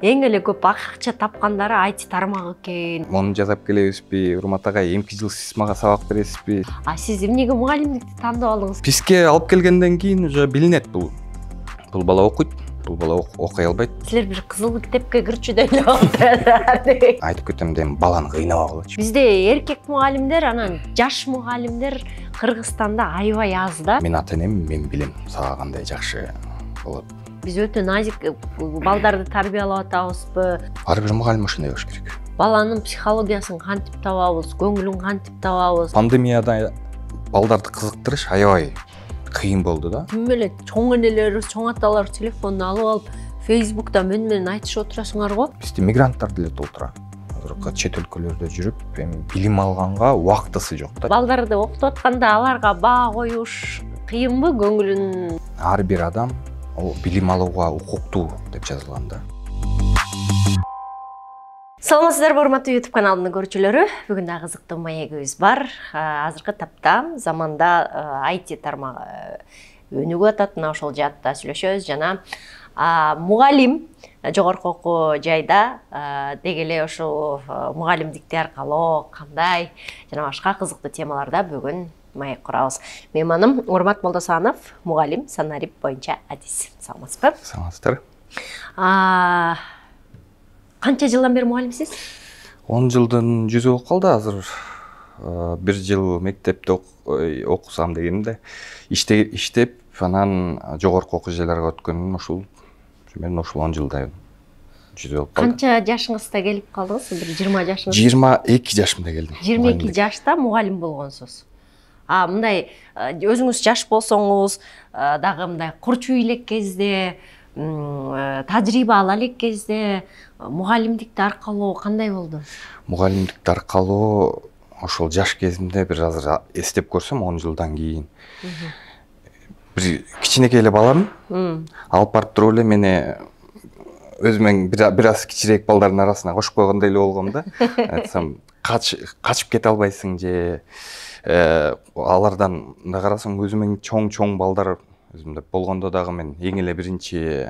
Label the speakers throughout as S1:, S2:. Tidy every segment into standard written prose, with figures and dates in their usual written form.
S1: эң эле көп акча тапкандары IT тармагы экен.
S2: Мону жасап келебизби? Урмат агай, эмки жыл сиз мага сабак бересизби?
S1: А сиз эмнеге мугалимдикти тандап алдыңыз?
S2: Бизге алып келгенден кийин уже билинет бул бала окуйт, бул бала окуй албайт.
S1: Силер бир кызыл китепке кирчүдөй эле болуптур.
S2: Айтып кетем дем, баланы кыйнабагылычы.
S1: Бизде эркек мугалимдер, анан жаш мугалимдер Кыргызстанда аябай аз да.
S2: Мен ата-энем, мен билем сага кандай жакшы болот.
S1: Биз өтө назик балдарды тарбиялап атабызбы?
S2: Ар бир мугалим ошондой болуш керек.
S1: Баланын психологиясын кантип табабыз, көңүлүн кантип табабыз?
S2: Пандемияда балдарды кызыктырыш аябай кыйын болду да.
S1: Түм эле чоң энелерибиз, чоң аталар телефонун алып алып, Facebook'та мен айтышып отурасыңар го.
S2: Бизде мигранттар деле толтура. Азыркы чет өлкөлөрдө жүрүп, эми билим алганга убактысы жок да.
S1: Балдарды окутуп атканда аларга баа коюш кыйынбы, көңүлүн?
S2: Ар бир адам билим алууга укуктуу деп жазылган да.
S1: Саламатсыздарбы, урматтуу YouTube каналынын көрүүчүлөрү. Бүгүн да кызыктуу маегибиз бар. Азыркы тапта заманда IT тармагы өнүгүп атат, мына ошол жаатта сүйлөшөбүз жана мугалим жогорку окуу жайда деги эле ошол мугалимдикти аркалоо кандай жана башка кызыктуу темаларда бүгүн маек курабыз. Мейманым Урмат Молдосанов, мугалим, санарип боюнча адис. Саламатсызбы?
S2: Саламатсыздар.
S1: Канча жылдан бери мугалимсиз?
S2: 10 жылдын жүзү болуп калды азыр. 1 жыл мектепте окусам дегенде иштеп, анан жогорку окуу жайларга өткөнүм ушул. Мен ушул 10 жылда жүзү болуп калды.
S1: Канча жашыңызда келип калдыңыз? Бир 20 жашыңызда?
S2: 22 жашымда келдим.
S1: 22 жашта мугалим болгонсуз. Мындай өзүңүз жаш болсоңуз, дагы мындай курчу элек кезде, тажрыйба ала элек кезде мугалимдикти аркалоо кандай болду?
S2: Мугалимдикти аркалоо ошол жаш кезимде бир азыр эстеп көрсөм 10 жылдан кийин бир кичинекей эле балам алып барып туруп эле мени өзүмөн бир аз кичирээк балдардын арасына кошуп койгондой эле болгом да. Айтсам, качып кете албайсың же алардан да карасаң өзүмөн чоң балдар өзүмдө болгондо дагы мен эң эле биринчи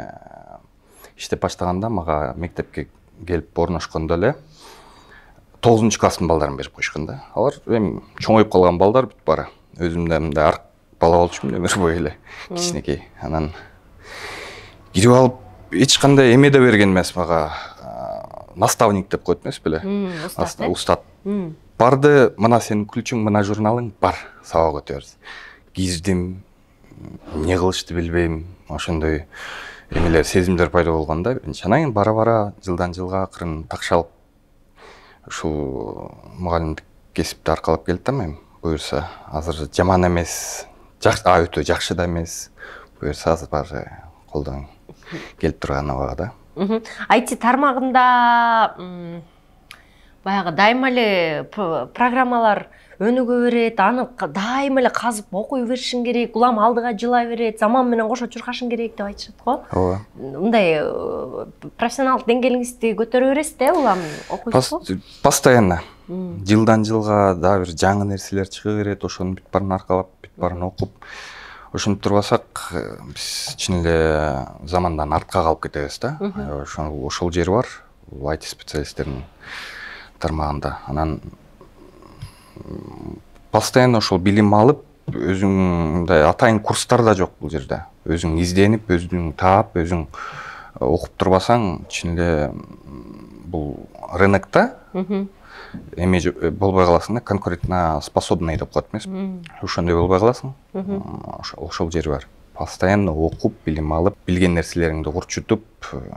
S2: иштеп баштаганда мага мектепке келип орношкондо эле 9 класстын балдарын берип койушкан да. Алар эми чоңоюп калган балдар бүт бара. Өзүмдө мындай арк бала болчумун өмүр бою эле кичинекей. Анан кирип алып эч кандай эме да берген эмес мага. Наставник деп коет эмес беле? Устат. Барды, мына сенин ключуң, мына журналың бар, сабак өтөбүз. Кирдим, эмне кылышты билбейм, ошондой эмелер, сезимдер пайда болгон да. Анан кийин бара-бара жылдан жылга акырын такшалып ушул мугалимдик кесипти аркалап келет да мен. Буюрса, азыр жаман эмес, өтө жакшы да эмес. Буюрса, азыр баары колдон келип турган абага да.
S1: IT тармагында баягы дайыма эле программалар өнүгө берет, аны дайыма эле казып окуй беришиң керек, улам алдыга жыла берет, заман менен кошо чуркашың керек деп айтышат го.
S2: Ооба.
S1: Мындай профессионалдык деңгээлиңизди көтөрө бересиз да, улам окуйсузбу?
S2: Постоянно. Жылдан жылга дагы бир жаңы нерселер чыга берет, ошонун бүт баарын аркалап, бүт баарын окуп, ошентип турбасак, биз чын эле замандан артка калып кетебиз да. Ошол жери бар, IT специалисттердин тармагында. Анан постоянно ошол билим алып, өзүң мындай атайын курстар да жок бул жерде. Өзүң изденип, өзүң таап, өзүң окуп турбасаң, чын эле бул рынокто эме болбой каласың да, конкурентно способный деп коет эмес. Ошондой болбой каласың. Ошол жери бар. Постоянно окуп, билим алып, билген нерселериңди курчутуп,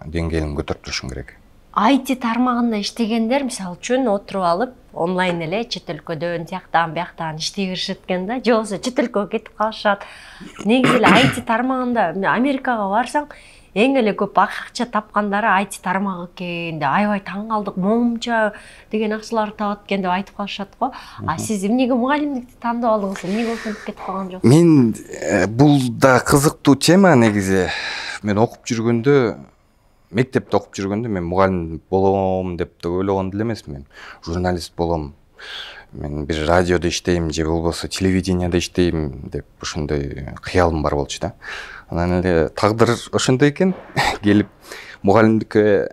S2: деңгээлиңди көтөрүп турушуң керек.
S1: IT тармагында иштегендер, мисалы үчүн, отуруп алып, онлайн эле чет өлкөдөн, тияктан, бияктан иштей беришет экен да, же болбосо чет өлкөгө кетип калышат. Негизи эле IT тармагында Америкага барсаң, эң эле көп акча тапкандары IT тармагы экен деп аябай таң калдык, момунча деген акчаларды табат экен деп айтып калышат го. Сиз эмнеге мугалимдикти тандап алдыңыз? Эмнеге ошентип кетип калган жоксуз?
S2: Мен бул да кызыктуу тема негизи. Мен окуп жүргөндө, мектепте окуп жүргөндө мен мугалим болом деп да ойлогон деле эмесмин. Журналист болом. Мен бир радиодо иштейм же болбосо телевиденияда иштейм деп ошондой кыялым бар болчу да. Анан эле тагдыр ошондой экен. Келип мугалимдикке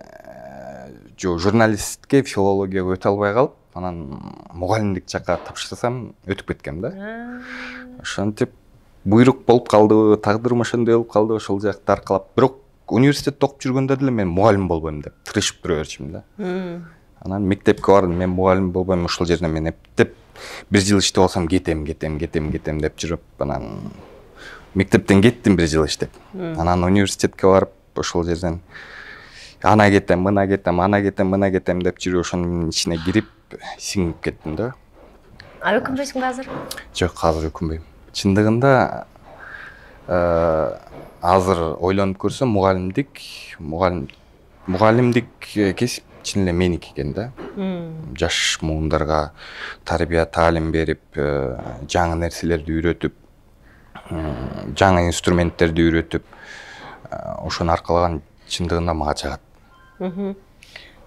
S2: журналистке, филологияга өтө албай калып, анан мугалимдик жакка тапшырсам өтүп кеткем да. Ошентип буйрук болуп калды, тагдырым ошондой болуп калды, ошол жакты аркалап. Бирок университетте окуп жүргөндө деле мен мугалим болбойм деп тырышып тура берчүмүн да. Анан мектепке бардым, мен мугалим болбойм, ушул жерден мен эптеп 1 жыл иштеп алсам кетем деп жүрүп, анан мектептен кеттим 1 жыл иштеп. Анан университетке барып, ошол жерден ана кетем, мына кетем, ана кетем, мына кетем деп жүрүп, ошонун ичине кирип, сиңип кеттим да.
S1: Өкүнбөйсүңбү азыр?
S2: Жок, азыр өкүнбөйм. Чындыгында азыр ойлонуп көрсөм, мугалимдик кесип чын эле меники экен да. Жаш муундарга тарбия, таалим берип, жаңы нерселерди үйрөтүп, жаңы инструменттерди үйрөтүп, ошону аркалаган чындыгында мага жагат.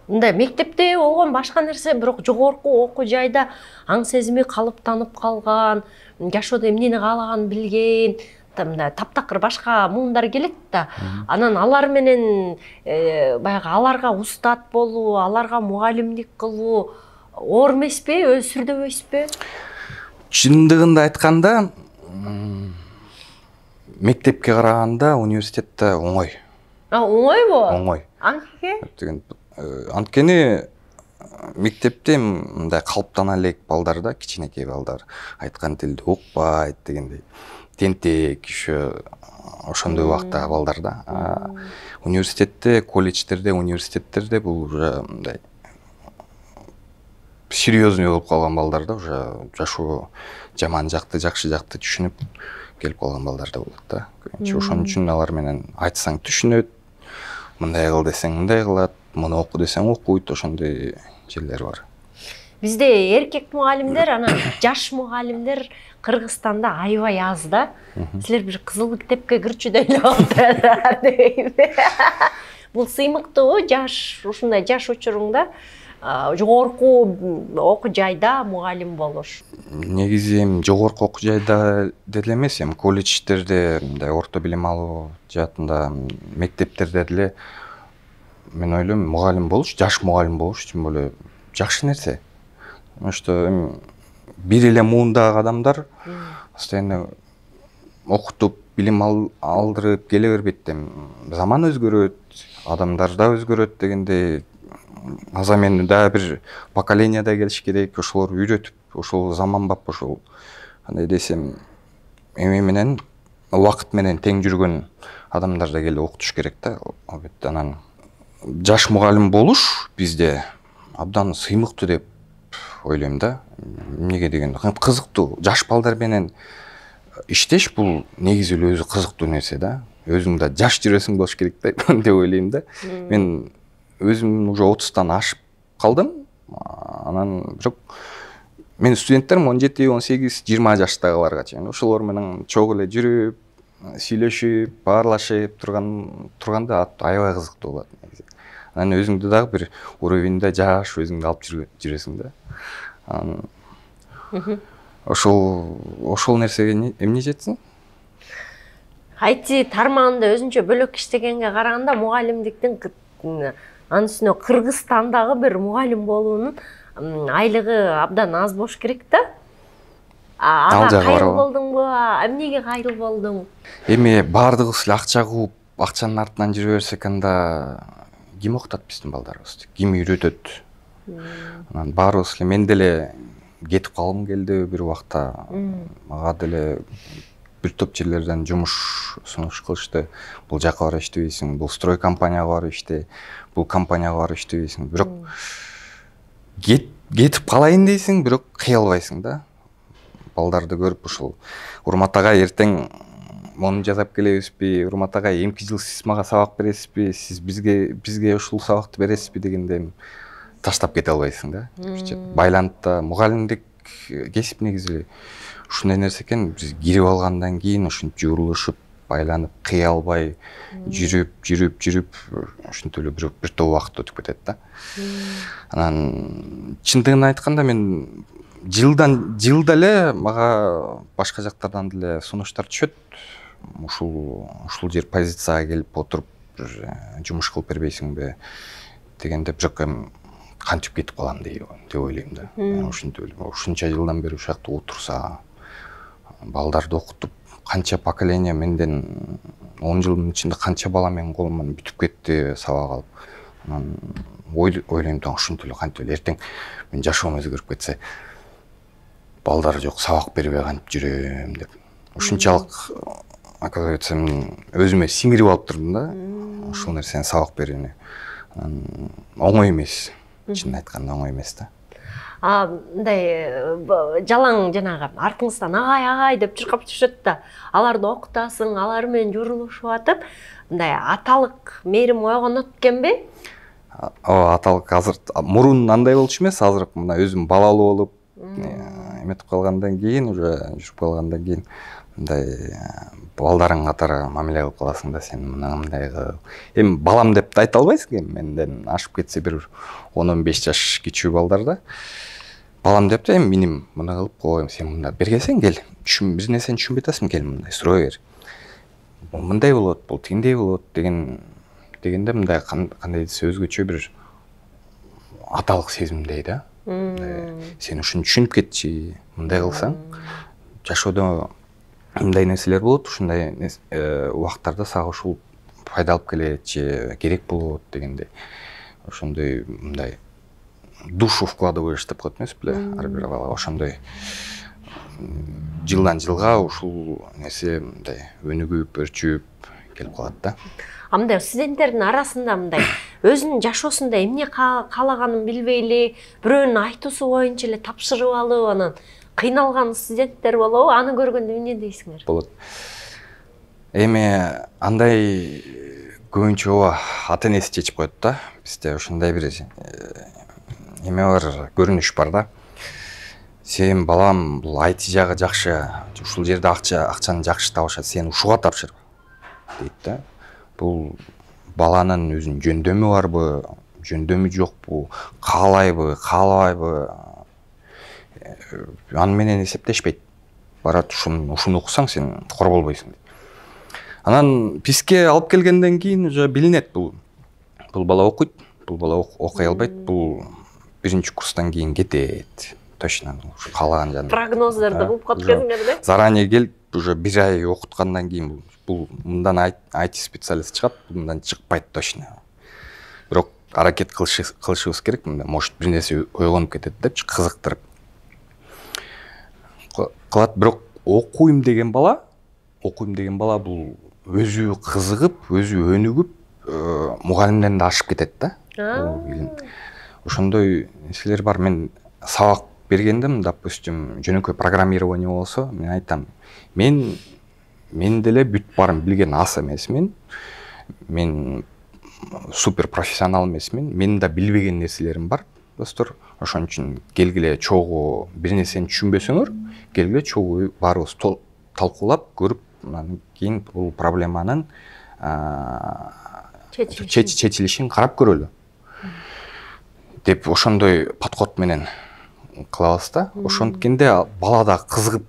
S1: Мындай мектепте болгон башка нерсе, бирок жогорку окуу жайда аң сезими калыптанып калган, жашоодо эмнени каалаганын билген, мындай таптакыр башка муундар келет да. Анан алар менен баягы аларга устат болуу, аларга мугалимдик кылуу оор эмеспи, өсүрдөбөйсүзбү?
S2: Чындыгында айтканда, мектепке караганда университетте оңой.
S1: Оңойбу?
S2: Оңой.
S1: Анткени?
S2: Анткени мектепте мындай калыптана элек балдар да, кичинекей балдар, айткан тилди укпайт дегендей. Тентек, ошондой убактагы балдар да. Университетте, колледждерде, университеттерде бул уже мындай серьезный болуп калган балдар да, уже жашоо жаман жакты, жакшы жакты түшүнүп келип калган балдар да болот да. Ошон үчүн алар менен айтсаң түшүнөт, мындай кыл десең мындай кылат, муну оку десең окуйт, ошондой жерлер бар.
S1: Бизде эркек мугалимдер, анан жаш мугалимдер Кыргызстанда аябай аз да. Силер бир кызыл мектепке кирчүдөй эле болду. Бул сыймыктуу жаш, ушундай жаш учуруңда жогорку окуу жайда мугалим болуш?
S2: Негизи эми жогорку окуу жайда деле эмес, эми колледждерде, мындай орто билим алуу жаатында, мектептерде деле мен ойлойм, мугалим болуш, жаш мугалим болуш тим более жакшы нерсе. Потому что эми бир эле муундагы адамдар постоянно окутуп, билим алдырып келе бербейт. Заман өзгөрөт, адамдар да өзгөрөт дегендей, аза мен да бир поколениеда келиш керек, ошолор үйрөтүп, ошол заманбап, ошол кандай десем, эми менен убакыт менен тең жүргөн адамдар да келип окутуш керек да. Албетте анан жаш мугалим болуш бизде абдан сыймыктуу деп ойлойм да. Эмнеге дегенде кызыктуу, жаш балдар менен иштеш бул негизи эле өзү кызыктуу нерсе да. Өзүң да жаш жүрөсүң болуш керек да деп ойлойм да. Мен өзүм уже 30-тан ашып калдым. Анан бирок мен студенттерим 17, 18, 20 жаштагыларга чейин ошолор менен чогуу эле жүрүп, сүйлөшүп, баарлашып турганда аябай кызыктуу болот негизи. Анан өзүңдү дагы бир уровеньде жаш өзүңдү алып жүрөсүң да. Ошол нерсеге эмне жетсин?
S1: IT тармагында өзүнчө бөлөк иштегенге караганда мугалимдиктин анын үстүнө Кыргызстандагы бир мугалим болуунун айлыгы абдан аз болуш керек да. Ага кайыл болдуңбу? Эмнеге кайыл болдуң?
S2: Эми баардыгыбыз эле акча кууп, акчанын артынан жүрө берсек, анда ким окутат биздин балдарыбызды? Ким үйрөтөт? Анан баарыбыз эле, мен деле кетип калгым келди бир убакта. Мага деле бир топ жерлерден жумуш сунуш кылышты. Бул жака барып иштебейсиң, бул строй компанияга барып иште, бул компанияга барып иштебейсиң. Бирок кетип калайын дейсиң, бирок кыя албайсың да. Балдарды көрүп ушул Урмат агай эртең мону жасап келебизби? Урмат агай эмки жыл сиз мага сабак бересизби? Сиз бизге ушул сабакты бересизби дегенде таштап кете албайсың да. Байланып да мугалимдик кесип негизи ушундай нерсе экен. Биз кирип алгандан кийин ушинтип журулушуп, байланып, кыя албай жүрүп ушинтип эле бир топ убакыт өтүп кетет да. Анан чындыгын айтканда мен жылда эле мага башка жактардан деле сунуштар түшөт. Ушул жер позицияга келип отуруп жумуш кылып бербейсиңби? дегенде бирок эми кантип кетип калам деп ойлойм да. Ушинтип ойлойм. Ушунча жылдан бери ушул жакта отурса, балдарды окутуп, канча поколение менден 10 жылдын ичинде канча бала менин колуман бүтүп кетти сабак алып. Анан ойлойм да ушинтип эле кантип эле эртең мен жашоом өзгөрүп кетсе, балдар жок, сабак бербей кантип жүрөм деп. Ушунчалык оказывается мен өзүмө сиңирип алып турдум да. Ушул нерсени сабак берүүнү. Оңой эмес. Чынын айтканда оңой эмес да.
S1: Мындай жалаң жанагы артыңыздан агай деп чыркап жүрүшөт да, аларды окутасың, алар менен журулушуп атып, мындай аталык мээрим ойгонот экенби?
S2: Ооба, аталык азыр мурун андай болчу эмес, азыр мына өзүм балалуу болуп, эметип калгандан кийин, уже жүрүп калгандан кийин мындай балдарың катары мамиле кылып каласың да, сен мындай кыл. Эми балам деп да айта албайсың, эми менден ашып кетсе бир 10-15 жаш кичүү балдар да. Балам деп да, эми миним мына кылып коем, сен мында бир келсең кел, бир нерсени түшүнбөй атасың, кел мындай сурай бер. Мындай болот, бул тигиндей болот дегенде мындай кандай десе өзгөчө бир аталык сезимдей да. Сен ушуну түшүнүп кетчи, мындай кылсаң жашоодо мындай нерселер болот, ушундай убактарда сага ушул пайда алып келет же керек болот дегендей. Ошондой мындай душу вкладываешь деп коет эмес беле, ар бир бала ошондой жылдан жылга ушул нерсе мындай өнүгүп, өрчүп келип калат да.
S1: Мындай студенттердин арасында мындай өзүнүн жашоосунда эмне каалаганын билбей эле, бирөөнүн айтуусу боюнча эле тапшырып алып, анан кыйналган студенттер болобу? Аны көргөндө эмне дейсиңер?
S2: Болот. Эми андай көбүнчө ооба ата-энеси чечип коет да. Бизде ошондой бир эме бар, көрүнүш бар да. Сен балам, бул IT жагы жакшы, ушул жерде акчаны жакшы табышат, сен ушуга тапшыр дейт да. Бул баланын өзүнүн жөндөмү барбы, жөндөмү жокпу, каалайбы, каалабайбы, аны менен эсептешпейт. Барат ушуну окусаң сен кор болбойсуң дейт. Анан бизге алып келгенден кийин уже билинет, бул бала окуйт, бул бала окуй албайт, бул биринчи курстан кийин кетет. Точно каалаган жана.
S1: Прогноздорду кылып коюп кеткеңер да?
S2: Заранее келип, уже бир ай окуткандан кийин бул мындан IT специалист чыгат, мындан чыкпайт точно. Бирок аракет кылышыбыз керек, мында может бир нерсе ойгонуп кетет депчи, кызыктырып кылат. Бирок окуйм деген бала бул өзү кызыгып, өзү өнүгүп, мугалимден да ашып кетет да. Ошондой нерселер бар. Мен сабак бергендим, допустим, жөнөкөй программирование болсо, мен айтам, мен деле бүт барын билген ас эмесмин. Мен супер профессионал эмесмин. Менин да билбеген нерселерим бар, достор. Ошон үчүн келгиле чогуу бир нерсени түшүнбөсөңөр, келгиле чогуу баарыбыз талкуулап көрүп, анан кийин бул проблеманын чечилишин карап көрөлү деп ошондой подход менен кылабыз да. Ошонткенде бала да кызыгып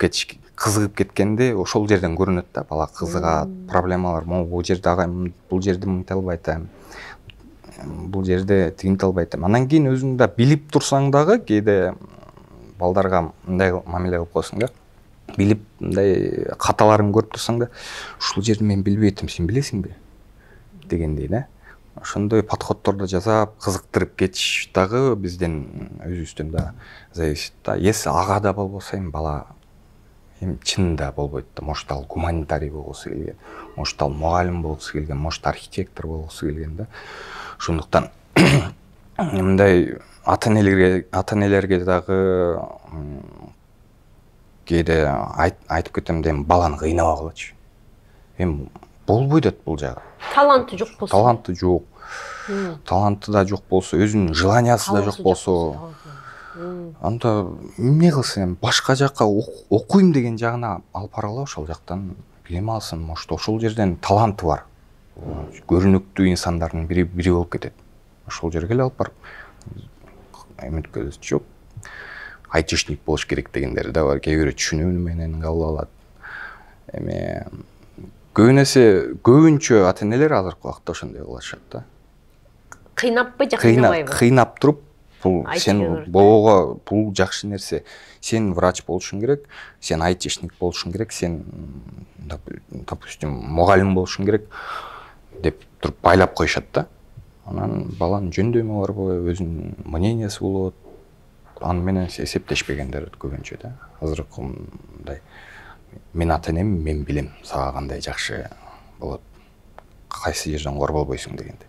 S2: кеткенде ошол жерден көрүнөт да. Бала кызыгат, проблемалар, бул жерде агайым, бул жерде мынтип албайт, бул жерде тигинтип албайт. Анан кийин өзүң да билип турсаң дагы кээде балдарга мындай мамиле кылып коесуң да. Билип, мындай каталарын көрүп турсаң да, ушул жерди мен билбей атам, сен билесиңби дегендей да. Ошондой подходторду жасап, кызыктырып кетиш дагы бизден өзүбүздөн да зависит да. Если ага да болбосо, эми бала эми чынында болбойт да. Может ал гуманитарий болгусу келген, может ал мугалим болгусу келген, может архитектор болгусу келген да. Ошондуктан мындай ата-энелерге дагы кээде айтып кетем да, эми баланы кыйнабагылачы. Эми болбой атат бул жагы.
S1: Таланты жок болсо.
S2: Таланты жок. Таланты да жок болсо, өзүнүн желаниясы да жок болсо, анда эмне кылсын, башка жакка окуйм деген жагына алып баргыла, ошол жактан билим алсын. Может, ошол жерден таланты бар. Көрүнүктүү инсандардын бири болуп кетет. Ошол жерге эле алып барып эметкөзүп жок. Айтишник болуш керек дегендер да бар. Кээ бирөө түшүнүү менен кабыл алат. Эми көбүнчө ата-энелер азыркы убакта ошондой кылышат да.
S1: Кыйнаппы же кыйнабайбы?
S2: Кыйнап туруп, бул сен боого бул жакшы нерсе. Сен врач болушуң керек, сен айтишник болушуң керек, сен допустим мугалим болушуң керек деп туруп байлап коюшат да. Анан баланын жөндөмү барбы, өзүнүн мнениясы болот. Аны менен эсептешпегендер көбүнчө да. Азыркы мындай мен ата энем, мен билем сага кандай жакшы болот. Кайсы жерден кор болбойсуң дегенде.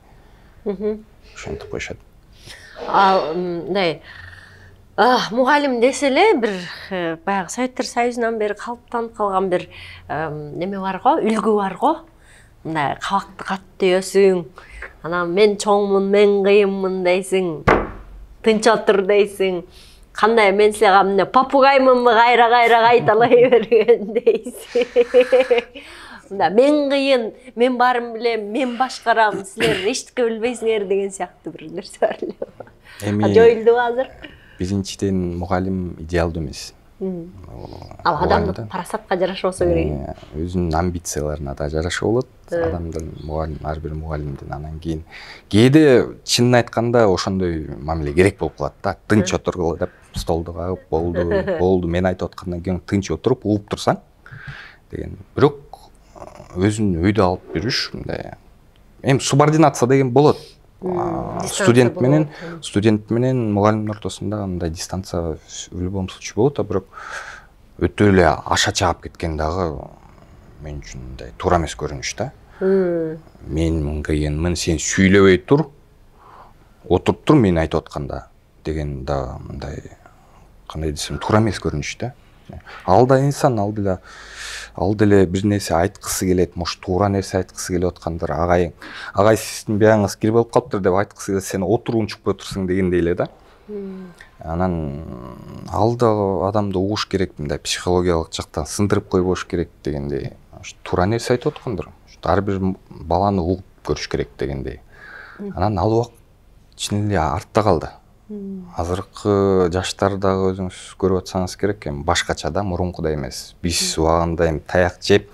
S2: Ошентип коюшат.
S1: Мындай мугалим десе эле бир баягы Советтер Союзунан бери калыптанып калган бир неме бар го, үлгү бар го. Мындай кабакты каттыйсың. Анан мен чоңмун, мен кыйынмын дейсиң. Тынч отур дейсиң. Кандай мен сага эмне попугаймынбы кайра кайталай берген дейсиң. Мында мен кыйын, мен баарын билем, мен башкарам, силер эчтеке билбейсиңер деген сыяктуу бир нерсе бар эле. Жоюлдубу азыр?
S2: Биринчиден мугалим идеалдуу эмес.
S1: Ал адамдын парасатка жараша болсо керек.
S2: Өзүнүн амбицияларына да жараша болот. Адамдын мугалим, ар бир мугалимдин анан кийин кээде чынын айтканда ошондой мамиле керек болуп калат да. Тынч отургула деп столду кагып, болду, мен айтып аткандан кийин тынч отуруп угуп турсаң деген. Бирок өзүн өйдө алып жүрүш мындай. Эми субординация деген болот. Студент менен мугалимдин ортосунда андай дистанция в любом случае болот, бирок өтө эле аша чаап кеткен дагы мен үчүн мындай туура эмес көрүнүш да. Мен кыйынмын, сен сүйлөбөй тур, отуруп тур мен айтып атканда деген да мындай кандай десем туура эмес көрүнүш да. Ал да инсан, ал деле бир нерсе айткысы келет, может туура нерсе айткысы келип аткандыр, агай сиздин бияңыз кир болуп калыптыр деп айткысы келсе, сен отуруп унчукпай турсуң дегендей эле да. Анан ал да адамды угуш керек, мындай психологиялык жактан сындырып койбош керек дегендей. Туура нерсе айтып аткандыр. Ар бир баланы угуп көрүш керек дегендей. Анан ал убакыт чын эле артта калды. Азыркы жаштар дагы өзүңүз көрүп атсаңыз керек, эми башкача да, мурункудай эмес. Биз убагында эми таяк жеп,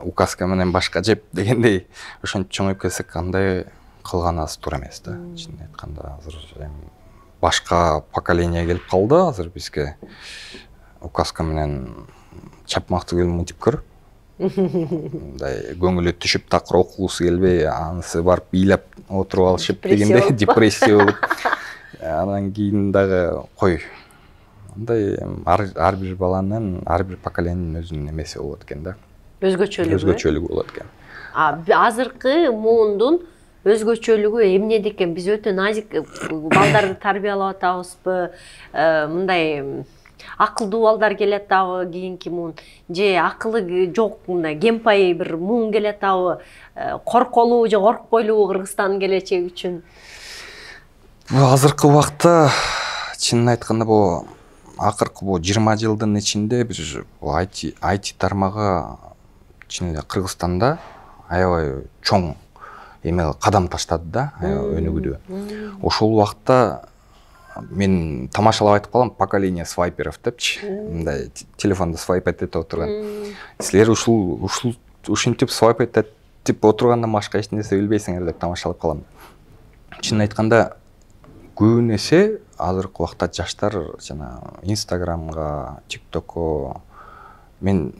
S2: указка менен башка жеп дегендей ошентип чоңоюп келсек, кандай кылганыбыз туура эмес да. Чынын айтканда азыр эми башка поколение келип калды, азыр бизге указка менен чапмакты мынтип көр. Мындай көңүлү түшүп такыр окугусу келбей, анысы барып бийлеп отуруп алышып дегенде депрессия болуп. Анан кийин дагы кой. Мындай ар бир баланын, ар бир поколениянын өзүнүн эмеси болот экен да. Өзгөчөлүгү болот экен.
S1: Азыркы муундун өзгөчөлүгү эмнеде экен? Биз өтө назик балдарды тарбиялап атабызбы? Мындай акылдуу балдар келет атабы кийинки муун, же акылы жок мындай кемпай бир муун келет атабы? Корколуу же коркпойлуу Кыргызстандын келечеги үчүн?
S2: Азыркы убакта чынын айтканда бул акыркы 20 жылдын ичинде биз IT тармагы чын эле Кыргызстанда аябай чоң эме кадам таштады да, өнүгүүдө. Ошол убакта мен тамашалап айтып калам, поколение свайперов депчи. Мындай телефонду свайп этип отурган. Силер ушинтип свайп этип отургандан башка эч нерсе билбейсиңер деп тамашалап калам. Чынын айтканда көбүн эсе азыркы убакта жаштар жана Инстаграмга, ТикТокко мен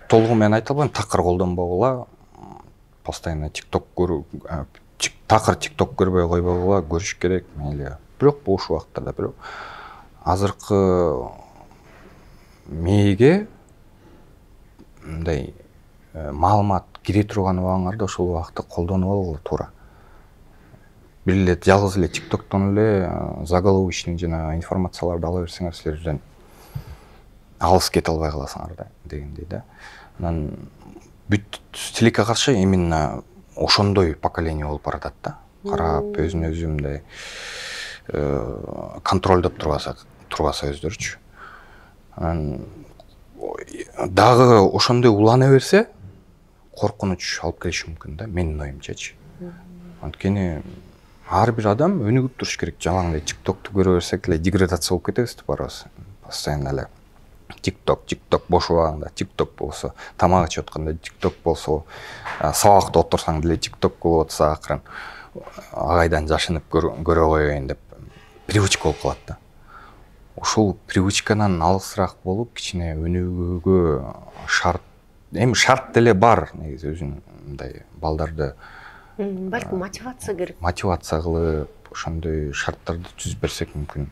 S2: толугу менен айта албайм, такыр колдонбогула, постоянно ТикТок көрбөй койбогула, көрүш керек мейли. Бирок бош убактарда, бирок азыркы мээге мындай маалымат кире турган убагыңарда ошол убакытты колдонуп алгыла туура. Бир эле жалгыз эле ТикТоктон эле заголовочный жана информацияларды ала берсеңер, силерден алыс кете албай каласыңар да дегендей да. Анан бүт тилекке каршы именно ошондой поколение болуп баратат да. Карап өзүн өзү мындай контролдоп турбаса өздөрүчү. Анан дагы ошондой улана берсе коркунуч алып келиши мүмкүн да, менин оюмчачы. Анткени ар бир адам өнүгүп туруш керек. Жалаңдай ТикТокту көрө берсек эле деградация болуп кетебиз деп барабыз. Постоянно эле ТикТок бош убагында ТикТок болсо, тамак ичип атканда ТикТок болсо, сабакта отурсаң деле ТикТок болуп атса акырын. агайдан жашынып көрө коеюн деп привычка болуп калат да. Ошол привычканан алысыраак болуп, кичине өнүгүүгө шарт деле бар негизи, өзүн мындай балдарды
S1: балким мотивация керек.
S2: Мотивация кылып, ошондой шарттарды түзүп берсек мүмкүн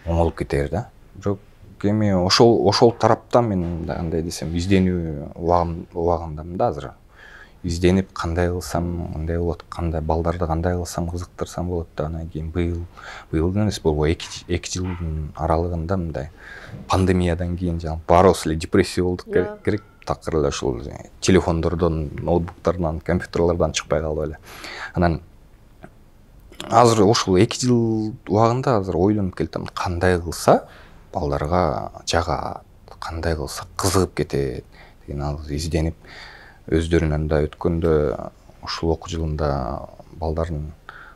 S2: оңолуп кетер да. Бирок эми ошол тараптан мен андай десем, изденүү убагындамын да азыр. Изденип кандай кылсам кандай болот, кандай балдарды кандай кылсам кызыктырсам болот да. Анан кийин быйыл эмес, болбой 2 жылдын аралыгында мындай пандемиядан кийин баарыбыз эле депрессия болдук керек. Такыр эле ушул телефондордон, ноутбуктардан, компьютерлерден чыкпай калып эле. Анан азыр ушул 2 жыл убагында азыр ойлонуп келатам, кандай кылса балдарга жагат, кандай кылса кызыгып кетет деген азыр изденип, өздөрүнөн да өткөндө ушул окуу жылында балдардын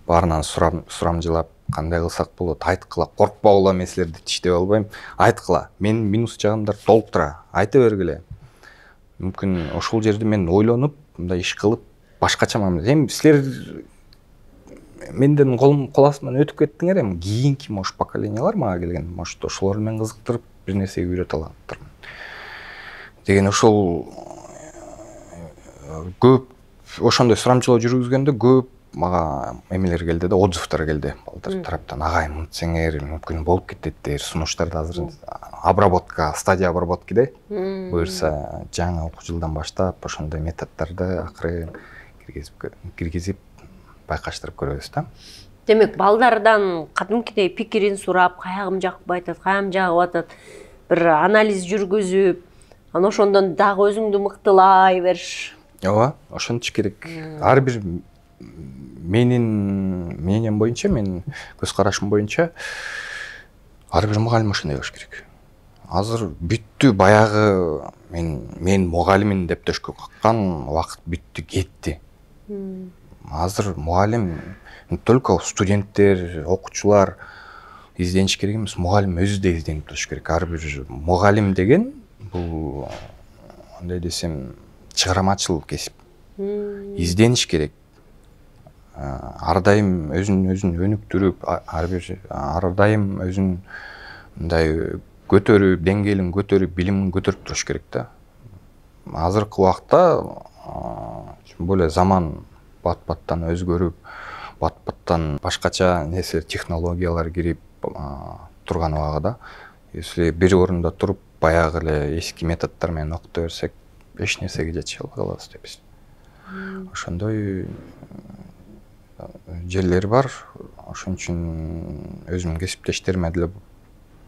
S2: баарынан сурамжылап, кандай кылсак болот, айткыла, коркпогула, мен силерди тиштеп албайм, айткыла, менин минус жагымдар толуктура, айта бергиле. Мүмкүн ошол жерде мен ойлонуп, мындай иш кылып, башкача мамиле. Эми силер менден кол астыман өтүп кеттиңер, эми кийинки может поколениялар мага келген, может ошолор менен кызыктырып бир нерсеге үйрөтө алатырмын деген ошол көп ошондой сурамчылоо жүргүзгөндө көп мага эмелер келди да, отзывдар келди балдар тараптан. Агай, мынтсеңер мүмкүн болуп кететтир, сунуштарды азыр обработка, стадия обработкиде буюрса жаңы окуу жылдан баштап ошондой методдорду акырын киргизип байкаштырып көрөбүз да.
S1: Демек, балдардан кадимкидей пикирин сурап, каягым жакпай атат, каягым жагып атат, бир анализ жүргүзүп, анан ошондон дагы өзүңдү мыктылай бериш.
S2: Ооба, ошентиш керек. Ар бир менин мнением боюнча, менин көз карашым боюнча ар бир мугалим ошондой болуш керек. Азыр бүттү, баягы мен мугалиммин деп дөшкө каккан убакыт бүттү, кетти. Азыр мугалим только студенттер, окуучулар издениш керек эмес, мугалим өзү да изденип туруш керек. Ар бир мугалим деген бул андай десем чыгармачыл кесип. Издениш керек. Ар дайым өзүн өнүктүрүп, ар дайым өзүн мындай көтөрүп, деңгээлин көтөрүп, билимин көтөрүп туруш керек да. Азыркы убакта более заман бат-баттан өзгөрүп, бат-баттан башкача нерсе, технологиялар кирип турган убагында, если бир орунда туруп, баягы эле эски методдор менен окута берсек, эч нерсеге жетише албай калабыз депиз. Ошондой жерлер бар. Ошон үчүн өзүмдүн кесиптештериме деле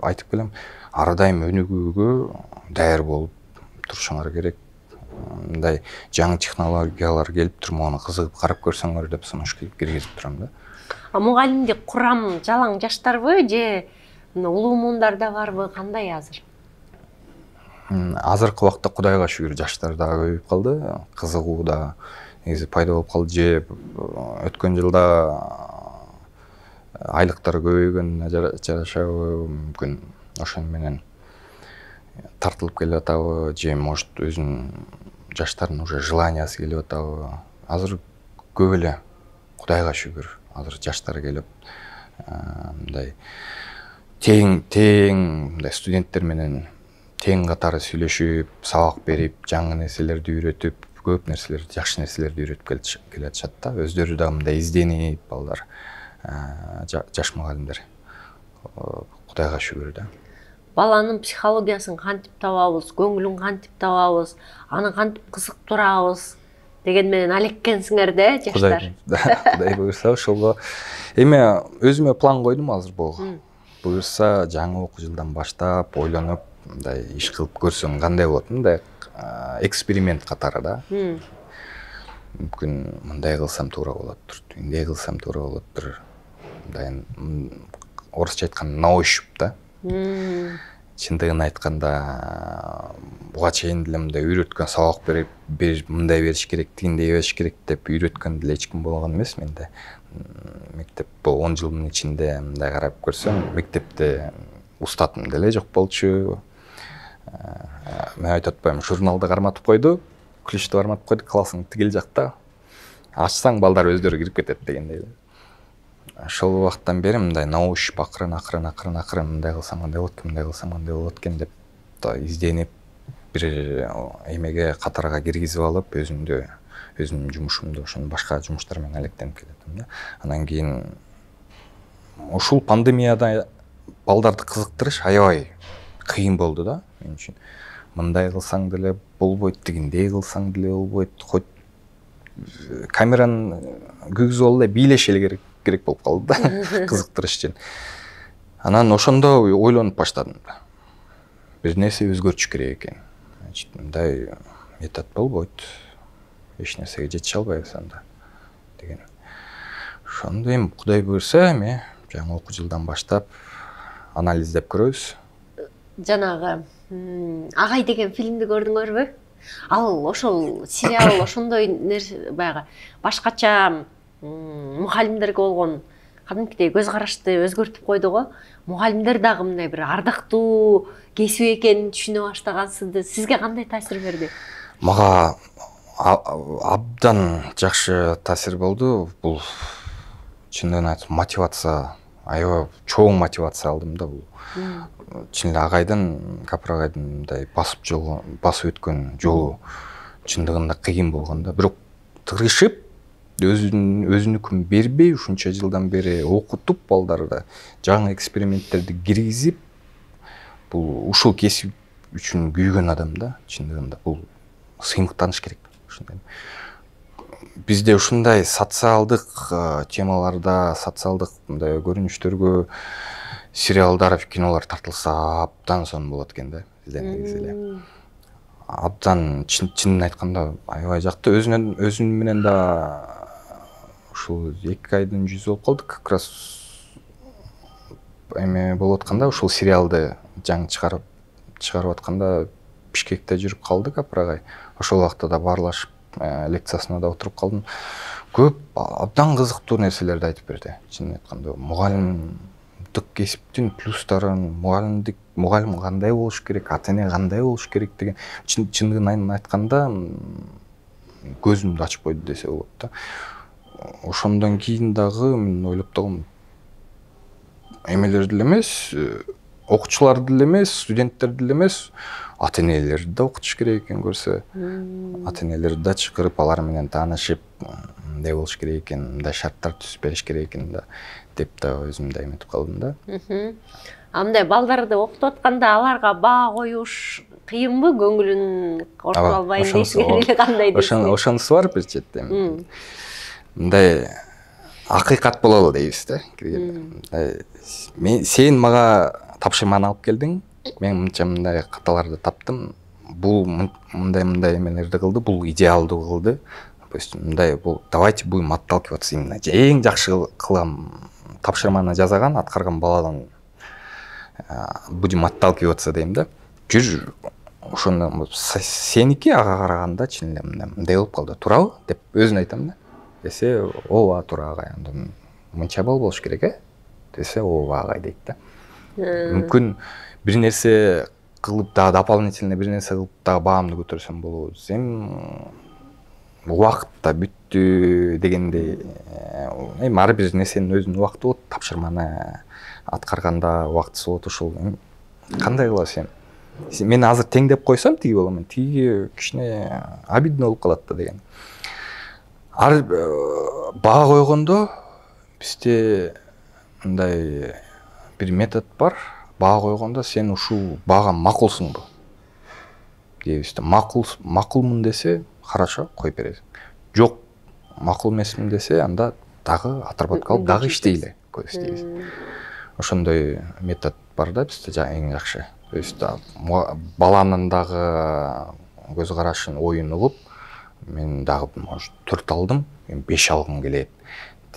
S2: айтып келем, ар дайым өнүгүүгө даяр болуп турушуңар керек. Мындай жаңы технологиялар келип туруп, аны кызыгып карап көрсөңөр деп сунуш киргизип турам да.
S1: Мугалимдик курам жалаң жаштарбы же улуу муундарда барбы, кандай азыр?
S2: Азыркы убакта Кудайга шүгүр жаштар дагы көбөйүп калды, кызыгуу да негизи пайда болуп калды. Же өткөн жылда айлыктар көбөйгөн жарашабы, мүмкүн ошону менен тартылып келип атабы, же может өзүнүн жаштардын уже желаниясы келип атабы. Азыр көп эле, Кудайга шүгүр, азыр жаштар келип, мындай тең мындай студенттер менен тең катары сүйлөшүп, сабак берип, жаңы нерселерди үйрөтүп, көп нерселерди, жакшы нерселерди үйрөтүп келатышат да. Өздөрү да мындай изденип, балдар, жаш мугалимдер. Кудайга шүгүр да.
S1: Баланын психологиясын кантип табабыз, көңүлүн кантип табабыз, аны кантип кызыктырабыз деген менен алеккенсиңер да, жаштар.
S2: Кудай буюрса ошолго эми өзүмө план койдум азыр буга. Буюрса жаңы окуу жылдан баштап ойлонуп, мындай иш кылып көрсөм кандай болот, мындай эксперимент катары да. Мүмкүн мындай кылсам туура болот, мындай кылсам туура болот, бир мындай орусча айтканда на ощупь да. Чындыгын айтканда буга чейин деле мындай үйрөткөн, сабак берип мындай бериш керек, тигиндей бериш керек деп үйрөткөн деле эч ким болгон эмес менде. Мектеп бул 10 жылдын ичинде мындай карап көрсөм, мектепте устатым деле жок болчу. Мен айтып атпайм, журналды карматып койду, ключты карматып койду, классың тигил жакта. ачсаң балдар өздөрү кирип кетет дегендей. Ошол убакыттан бери мындай наушп акырын мындай кылсам кандай болот экен, мындай кылсам кандай болот экен деп изденип бир эмеге катарга киргизип алып өзүмдүн жумушумду ошону башка жумуштар менен алектенип келатам да. Анан кийин ушул пандемияда балдарды кызыктырыш аябай кыйын болду да мен үчүн. Мындай кылсаң деле болбойт, тигиндей кылсаң деле болбойт. Хоть камераны күйгүзүп алып эле бийлеш эле керек болуп калды да кызыктырыш үчүн. Анан ошондо ойлонуп баштадым. Бир нерсе өзгөртүш керек экен. Значит, мындай метод болбойт. Эч нерсеге жете албайбыз анда деген. Ошондо эми Кудай буйрса, эми жаңы окуу жылдан баштап анализдеп көрөбүз.
S1: Жанагы Агай деген фильмди көрдүңөрбү? Ал ошол сериал ошондой нерсе баягы башкача мугалимдерге болгон кадимкидей көз карашты өзгөртүп койду го. Мугалимдер дагы мындай бир ардактуу кесип экенин түшүнө баштагансызды. Сизге кандай таасир берди?
S2: Мага абдан жакшы таасир болду. Бул чындыгын айтсам мотивация, аябай чоң мотивация алдым да бул. Чын эле Агайдын, Капыр Агайдын мындай басып өткөн жолу чындыгында кыйын болгон да. Бирок тырышып өзүнүкүн бербей ушунча жылдан бери окутуп балдарды жаңы эксперименттерди киргизип бул ушул кесип үчүн күйгөн адам да чындыгында. Бул сыймыктаныш керек. Бизде ушундай социалдык темаларда, социалдык мындай көрүнүштөргө сериалдар, кинолор тартылса абдан сонун болот экен да. Бизде негизи эле абдан чынын айтканда аябай жакты. Өзүм менен да ушул 2 айдын жүзү болуп калды. Как раз эме болуп атканда ушул сериалды жаңы чыгарып атканда Бишкекте жүрүп калды Капыр Агай. Ошол убакта да баарлашып лекциясына да отуруп калдым. Көп абдан кызыктуу нерселерди айтып берди. Чынын айтканда мугалимдик кесиптин плюстарын, мугалим кандай болуш керек, ата-эне кандай болуш керек деген чындыгын айтканда көзүмдү ачып койду десе болот да. Ошондон кийин дагы мен ойлоп тогом эмелерди эле эмес, окуучуларды эле эмес, студенттерди эле эмес, ата-энелерди да окутуш керек экен көрсө. Ата-энелерди да чакырып, алар менен таанышып, мындай болуш керек экен, мындай шарттар түзүп бериш керек экен да деп да өзүм да эметип калдым да.
S1: Мындай балдарды окутуп атканда аларга баа коюш кыйынбы? Көңүлүн ортуп албайын дейсиңер эле кандай дейсиңер?
S2: Ошонусу бар бир четте. Мындай акыйкат бололу дейбиз да. Сен мага тапшырманы алып келдиң, мен мындай каталарды таптым. Бул мындай эмелерди кылды, бул идеалдуу кылды. То есть мындай бул давайте будем отталкиваться именно. Эң жакшы кылам тапшырманы жасаган, аткарган баладан будем отталкиваться дейм да. Жүр ошондо сеники ага караганда чын эле мындай болуп калды. Туурабы деп өзүн айтам да. Десе, ооба туура Агай, андан мынча болуш керек, десе, ооба Агай дейт да. Мүмкүн бир нерсе кылып дагы дополнительно бир нерсе кылып дагы баамды көтөрсөм болобу. Эми убакыт да бүттү дегендей. Эми ар бир нерсенин өзүнүн убакыты болот, тапшырманы аткарганда убактысы болот ошол. Кандай кыласың сен? Мен азыр тең деп койсом тиги болом, тиги кичине обидно болуп калат да деген. Ар баа койгондо бизде мындай бир метод бар. Баа койгондо сен ушул баага макулсуңбу дейбиз да. Макулмун десе, хорошо, коюп бересиң. Жок, макул эмесмин десе, анда дагы отработка алып, дагы иштейле дейбиз. Ошондой метод бар да бизде эң жакшы. То есть баланын дагы көз карашын, оюн угуп, мен дагы может 4 алдым, мен 5 алгым келет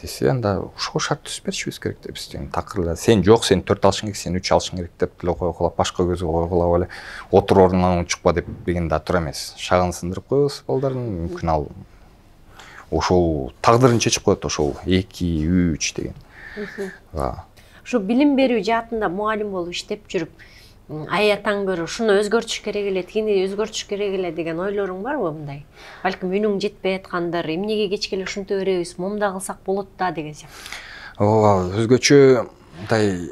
S2: десе, анда ошого шарт түзүп беришибиз керек деп биз такырда. Сен жок, сен 4 алышың керек, сен 3 алышың керек деп эле койгула, башка көзгө койгула эле, отур ордуңан чыкпа деп деген да туура эмес. Шагын сындырып коебуз балдардын, мүмкүн ал ошол тагдырын чечип коет, ошол 2, 3 деген.
S1: Ушу билим берүү жаатында мугалим болуп иштеп жүрүп, аятан көрө ушуну өзгөртүш керек эле, тигини өзгөртүш керек эле деген ойлоруң барбы мындай? Балким үнүң жетпей аткандыр, эмнеге кечке эле ушинте беребиз, момунда кылсак болот да деген сыяктуу.
S2: Ооба, өзгөчө мындай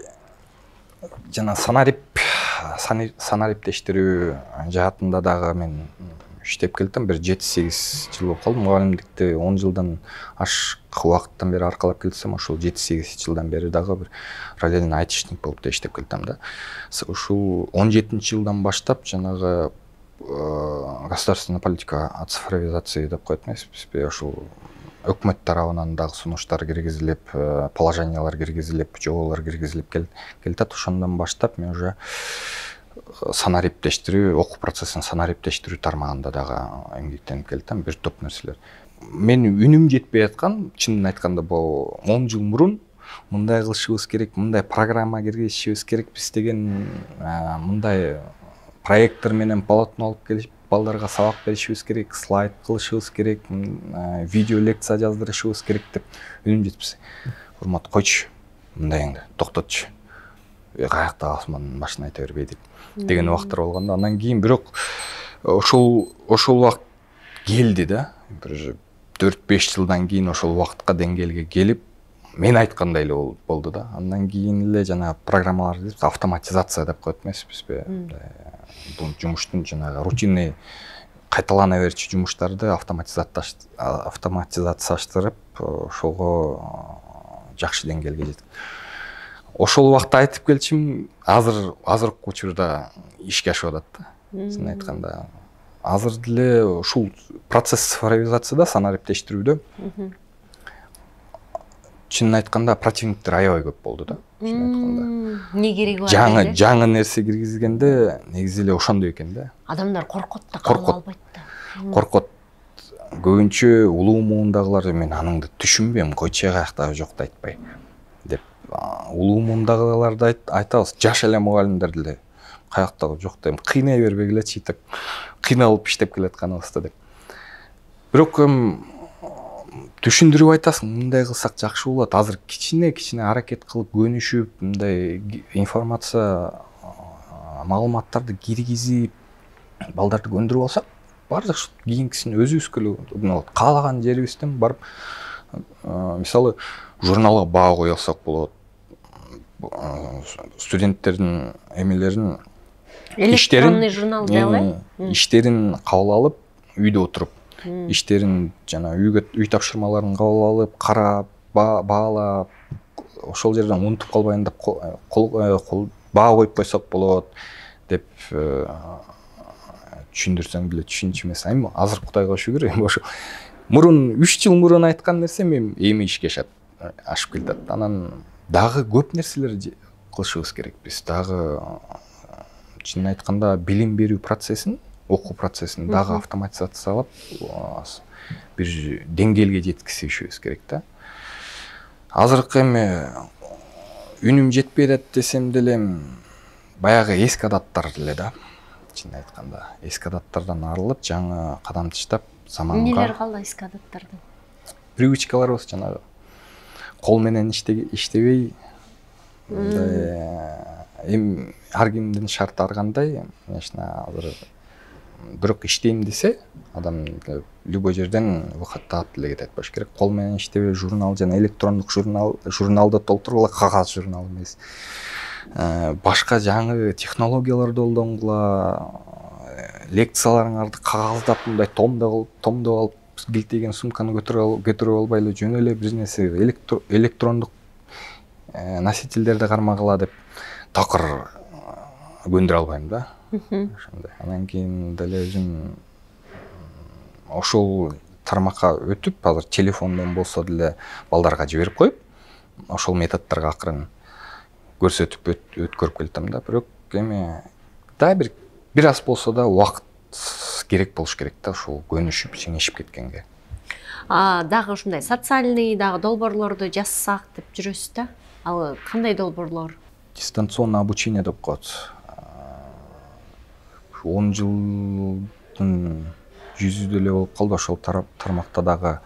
S2: жана санариптештирүү жаатында дагы мен иштеп келдим. Бир 7-8 жыл болуп калды. Мугалимдикти 10 жылдан ашык убакыттан бери аркалап келсем, ошол 7-8 жылдан бери дагы бир параллельно айтишник болуп да иштеп келдим да. Ушул 17-жылдан баштап жанагы государственная политика оцифровизации деп коет эмеспизби? Ошол өкмөт тарабынан дагы сунуштар киргизилип, положениялар киргизилип, жоболор киргизилип келатат. Ошондон баштап мен уже санариптештирүү, окуу процессин санариптештирүү тармагында дагы эмгектенип келдим. Бир топ нерселер. Мен үнүм жетпей аткан, чынын айтканда бул 10 жыл мурун мындай кылышыбыз керек, мындай программа киргизишибиз керек, биз деген мындай проектор менен полотно алып келип балдарга сабак беришибиз керек, слайд кылышыбыз керек, видео лекция жаздырышыбыз керек деп үнүм жетпесе. Урмат, койчу, мындайыңды токтотчу. Каякта асмандын башын айта бербей деген убактар болгондо, андан кийин бирок ошол убакыт келди да. Бир 4-5 жылдан кийин ошол убакытка деңгээлге келип, мен айткандай эле болду да. Андан кийин эле жана программаларды автоматизация деп коет эмеспизби? Бул жумуштун жанагы рутинный кайталана берчү жумуштарды автоматизацияштырып, ошого жакшы деңгээлге жетти. Ошол убакта айтып келчүм, азыркы учурда ишке ашып атат да. Чын айтканда, азыр деле ушул процесс цифровизацияда, санариптештирүүдө чын айтканда противниктер аябай көп болду да. Чын айтканда.
S1: Не кереги бар?
S2: Жаңы нерсе киргизгенде негизи эле ошондой экен да.
S1: Адамдар коркот да, кабыл албайт да.
S2: Коркот. Көбүнчө улуу муундагылар мен аныңды түшүнбөйм, койчу каякта жокто айтпай деп. Улуу муундагыларды айтабыз, жаш эле мугалимдер деле каяктагы жок дейм, кыйнай бербегилечи деп, кыйналып иштеп келатканыбызды деп. Бирок түшүндүрүп айтасың, мындай кылсак жакшы болот. Азыр кичине аракет кылып көнүшүп, мындай информация, маалыматтарды киргизип, балдарды көндүрүп алсак, баардык кийинкисин өзүбүзгө эле болот. Каалаган жерибизден барып, мисалы, журналга баа кое алсак болот. Студенттердин эмелерин,
S1: электронный журнал делай,
S2: иштерин кабыл алып, үйдө отуруп, иштерин жана үй тапшырмаларын кабыл алып, карап, баалап, ошол жерден унутуп калбайын деп баа коюп койсок болот деп түшүндүрсөң деле түшүнчү эмес. Азыр Кудайга шүгүр, ошо мурун 3 жыл мурун айткан нерсем эми ишке ашып келатат. Анан дагы көп нерселер кылышыбыз керек. Биз дагы чын айтканда билим берүү процессин, окуу процессин дагы автоматизациялап, бир деңгээлге жеткизишибиз керек да. Азыркы эми үнүм жетпей атат десем деле, баягы эски адаттар эле да. Чын айтканда, эски адаттардан арылып, жаңы кадам таштап, заманга.
S1: Эмнелер калды эски адаттардан?
S2: Привычкаларыбыз жанагы кол менен иштебей, ар кимдин шарты ар кандай, конечно, азыр бирок иштейм десе, адам любой жерден выход таап деле кетет болуш керек. Кол менен иштебей, журнал жана электрондук журналды толтургула, кагаз журнал эмес. Башка жаңы технологияларды колдонгула, лекцияларыңарды кагаздап, мындай томдоп алып, килтейген сумканы көтөрүп албай эле жөн эле бир нерсе электрондук носительдерди кармагыла деп такыр көндүрө албайм да. Ошондой. Анан кийин деле өзүм ошол тармакка өтүп, азыр телефондон болсо деле балдарга жиберип коюп, ошол методдорго акырын көрсөтүп өткөрүп келатам да. Бирок эми да бир аз болсо да убакыт керек болуш керек да, ошол көнүшүп, сиңишип кеткенге.
S1: Дагы ушундай социальный дагы долбоорлорду жазсак деп жүрөсүз да. Ал кандай долбоорлор?
S2: Дистанционное обучение деп коет. 10 жылдын жүзү деле болуп калды ошол тармакта дагы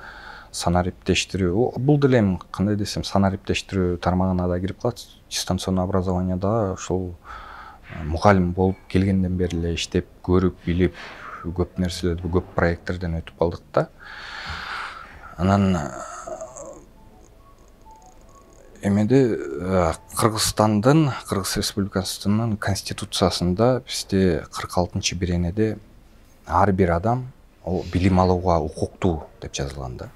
S2: санариптештирүү. Бул деле кандай десем, санариптештирүү тармагына да кирип калат. Дистанционное образование да ошол мугалим болуп келгенден бери эле иштеп көрүп билип көп нерселерди көп проекттерден өтүп калдык да. Анан эмеде Кыргыз Республикасынын конституциясында бизде 46-биренеде ар бир адам билим алууга укуктуу деп жазылган да.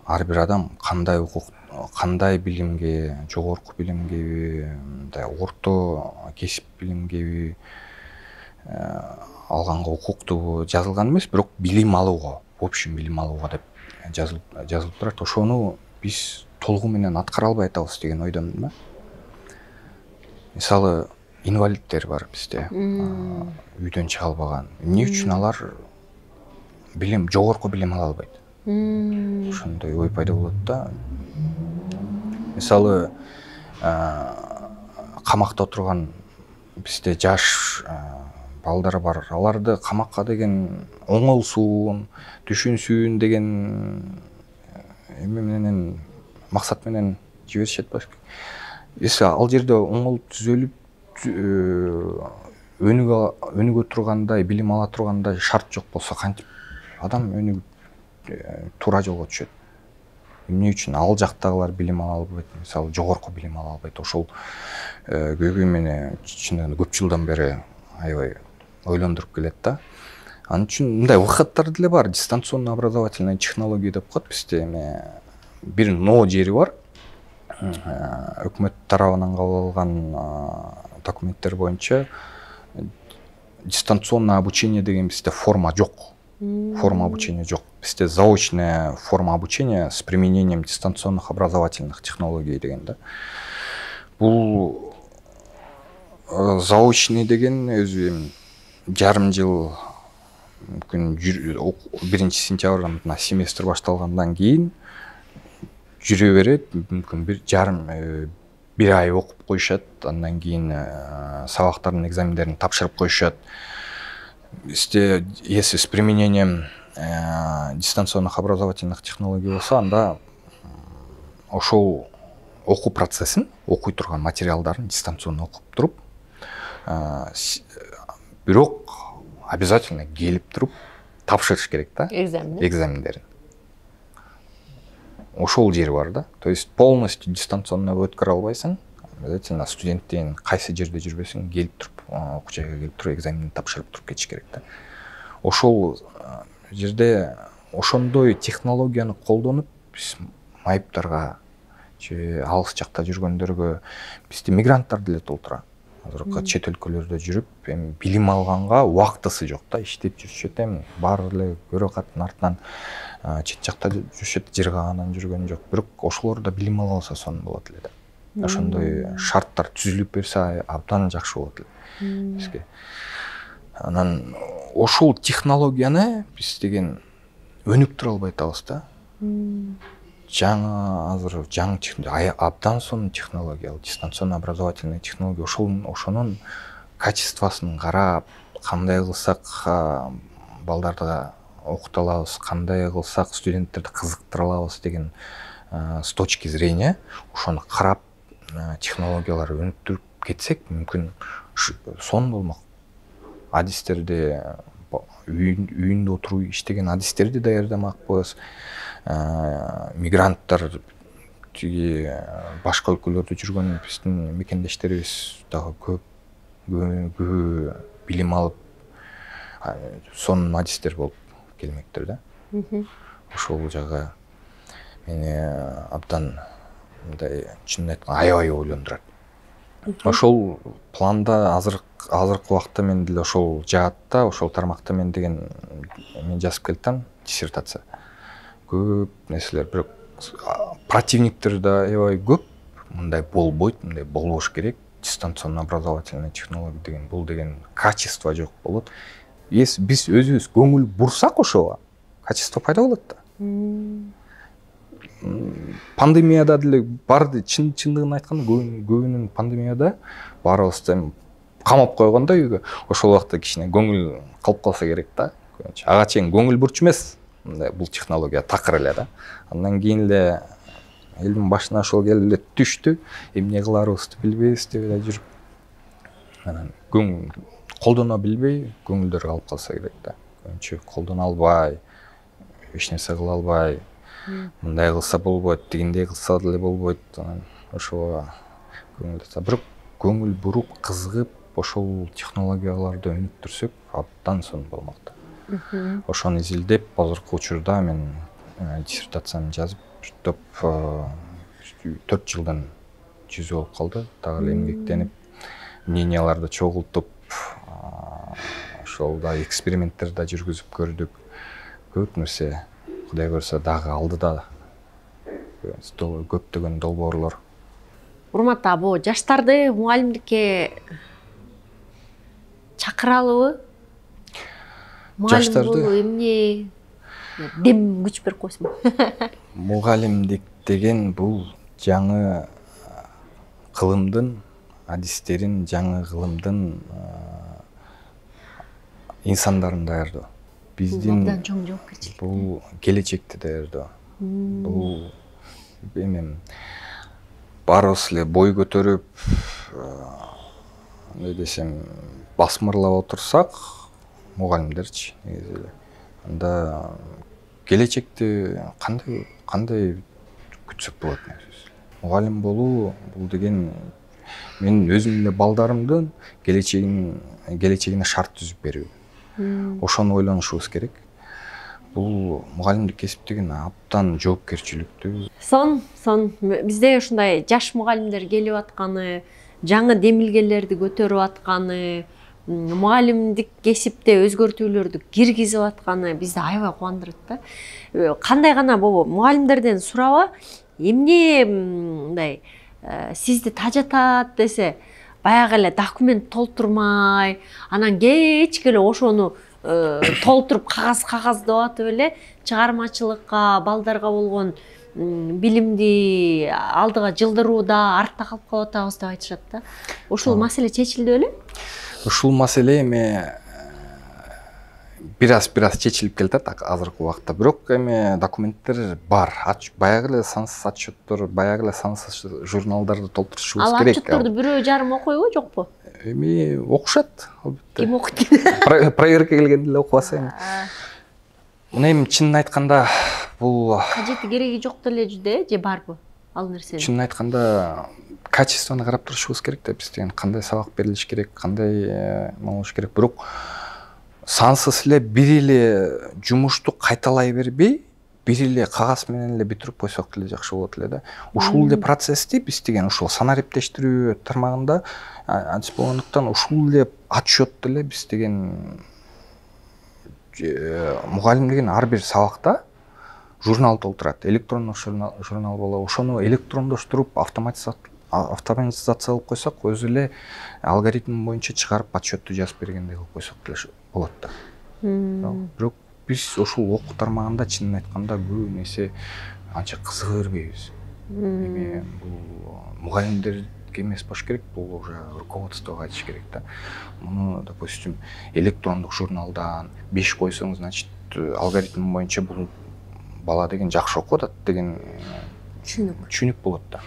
S2: Ар бир адам кандай билимге, жогорку билимгеби, мындай орто кесип билимгеби алганга укуктуу жазылган эмес, бирок билим алууга, общий билим алууга деп жазылып турат. Ошону биз толугу менен аткара албай атабыз деген ойдомун да. Мисалы, инвалидтер бар бизде, үйдөн чыга албаган. Эмне үчүн алар жогорку билим ала албайт? Ошондой ой пайда болот да. Мисалы, камакта отурган бизде жаш балдар бар. Аларды камакка деген оңолсун, түшүнсүн деген эме менен, максат менен жиберишет балким. Эсе ал жерде оңолуп түзөлүп өнүгө тургандай, билим ала тургандай шарт жок болсо кантип адам өнүгүп туура жолго түшөт? Эмне үчүн ал жактагылар билим ала албайт, мисалы жогорку билим ала албайт? Ошол көйгөй мени чындыгында көп жылдан бери аябай ойлондуруп келет да. Анын үчүн мындай выходдор деле бар. Дистанционно образовательная технология деп коет бизде. Бир но жери бар. Өкмөт тарабынан кабыл алган документтер боюнча дистанционное обучение деген бизде форма жок. Форма обучения жок. Бизде заочная форма обучения с применением дистанционных образовательных технологий деген да. Бул заочный деген өзү жарым жыл, мүмкүн 1-сентябрдан семестр башталгандан кийин жүрө берет, мүмкүн бир ай окуп коюшат, андан кийин сабактардын экзамендерин тапшырып коюшат. Бизде если с применением дистанционных образовательных технологий болсо, анда ошол окуу процессин, окуй турган материалдарын дистанционно окуп туруп, бирок обязательно келип туруп тапшырыш керек да, экзамендерин. Ошол жери бар да. То есть полностью дистанционно өткөрө албайсың. Обязательно студенттен кайсы жерде жүрбөсүң, келип туруп, окуу жайга келип туруп экзаменди тапшырып туруп кетиш керек да. Ошол жерде ошондой технологияны колдонуп, биз майыптарга же алыс жакта жүргөндөргө, бизде мигранттар деле толтура. Азыркы чет өлкөлөрдө жүрүп, эми билим алганга убактысы жок да, иштеп жүрүшөт, эми бар эле бюрократтын артынан чет жакта жүрүшөт, жер каганан жүргөн жок. Бирок ошолор да билим ала алса сонун болот эле да. Ошондой шарттар түзүлүп берсе абдан жакшы болот эле бизге. Анан ошол технологияны биз деген өнүктүрө албай атабыз да. Азыр жаңы абдан сонун технология, дистанционно образовательная технология. Ошонун качествосын карап, кандай кылсак балдарды окута алабыз, кандай кылсак студенттерди кызыктыра алабыз деген с точки зрения ошону карап технологиялар өнүктүрүп кетсек, мүмкүн сонун болмок. Адистерди үйүндө отуруп иштеген адистерди даярдамакпыз. Мигранттар тиги башка өлкөлөрдө жүргөн биздин мекендештерибиз дагы көп билим алып, сонун адистер болуп келмектер да. Ошол жагы мени абдан мындай чынын айтканда аябай ойлондурат. Ошол планда азыркы убакта мен деле ошол жаатта, ошол тармакта мен деген мен жазып келатам диссертация. Көп нерселер, бирок противниктер да аябай көп. Мындай болбойт, мындай болбош керек. Дистанционно образовательная технология деген бул деген качество жок болот. Если биз өзүбүз көңүл бурсак ошого, качество пайда болот да. Пандемияда деле барды, чындыгын айтканда көбүнүн пандемияда баарыбызды камап койгондо үйгө, ошол убакта кичине көңүл калып калса керек да. Ага чейин көңүл бурчу эмес, бул технология такыр эле да. Андан кийин эле элдин башына ошол келип эле түштү, эмне кыларыбызды билбейбиз деп эле жүрүп. анан колдоно билбей көңүлдөр калып калса керек да. Көбүнчө колдоно албай, эч нерсе кыла албай, мындай кылса болбойт, тигиндей кылса деле болбойт. Анан ошого көңүл бирок көңүл буруп, кызыгып, ошол технологияларды өнүктүрсөк, абдан сонун болмок да. Ошону изилдеп, азыркы учурда мен диссертациямды жазып, 4 жылдан жүзү болуп калды. Дагы эле эмгектенип, мненияларды чогултуп, ошол да эксперименттер да жүргүзүп көрдүк. Көп нерсе, Кудай көрсө, дагы алдыда көптөгөн долбоорлор.
S1: Урматтуу або, жаштарды мугалимдикке чакыралыбы? Мугалим болуу эмне дем күч берип койсун?
S2: Мугалимдик деген бул жаңы кылымдын, адистерин, жаңы кылымдын инсандарын даярдоо. Биздин
S1: абдан чоң жоопкерчилик.
S2: Бул келечекти даярдоо. Бул эми баарыбыз эле бой көтөрүп, эмне десем, басмырлап отурсак, мугалимдерчи негизи эле. Анда келечекти кандай күтсөк болот негизи. Мугалим болуу бул деген мен өзүм эле балдарымдын келечегине шарт түзүп берүү. Ошону ойлонушубуз керек. Бул мугалимдик кесип деген абдан жоопкерчиликтүү.
S1: Бизде ушундай жаш мугалимдер келип атканы, жаңы демилгелерди көтөрүп атканы, мугалимдик кесипте өзгөртүүлөрдү киргизип атканы бизди аябай кубандырат да. Кандай гана болобу, мугалимдерден сураба, эмне мындай сизди тажатат десе, баягы эле документ толтурмай, анан кечке эле ошону толтуруп кагаз деп эле чыгармачылыкка, балдарга болгон билимди алдыга жылдырууда артта калып калып атабыз деп айтышат да. Ушул маселе чечилди беле?
S2: Ушул маселе эми бир аз чечилип келатат азыркы убакта. Бирок эми документтер бар. Баягы эле сансыз отчеттор, баягы эле сансыз журналдарды толтурушубуз керек.
S1: Ал отчетторду бирөө жарым окуйбу, жокпу?
S2: Эми окушат, албетте.
S1: Ким окуйт?
S2: Проверка келгенде эле окубаса эми. Мына эми чынын айтканда бул
S1: кажети кереги жок деле жүдө, же барбы ал нерсени?
S2: Чынын айтканда качествону карап турушубуз керек да, биз деген кандай сабак берилиш керек, кандай болуш керек. Бирок сансыз эле бир эле жумушту кайталай бербей, бир эле кагаз менен эле бүтүрүп койсок деле жакшы болот эле да. Ушул эле процессти биз деген ушул санариптештирүү тармагында адис болгондуктан ушул эле отчетты эле биз деген мугалим деген ар бир сабакта журнал толтурат, электрондук журнал болобу, ошону электрондоштуруп автоматизация кылып койсок, өзү эле алгоритм боюнча чыгарып отчетту жазып бергендей кылып койсок деле болот да. Бирок биз ошол окуу тармагында чынын айтканда көп нерсе анча кызыга бербейбиз. Эми бул мугалимдерге эмес болуш керек, бул уже руководствого айтыш керек да. Муну, допустим, электрондук журналдан 5 койсоңуз, значит, алгоритм боюнча бул бала деген жакшы окуп атат деген түшүнүк болот да.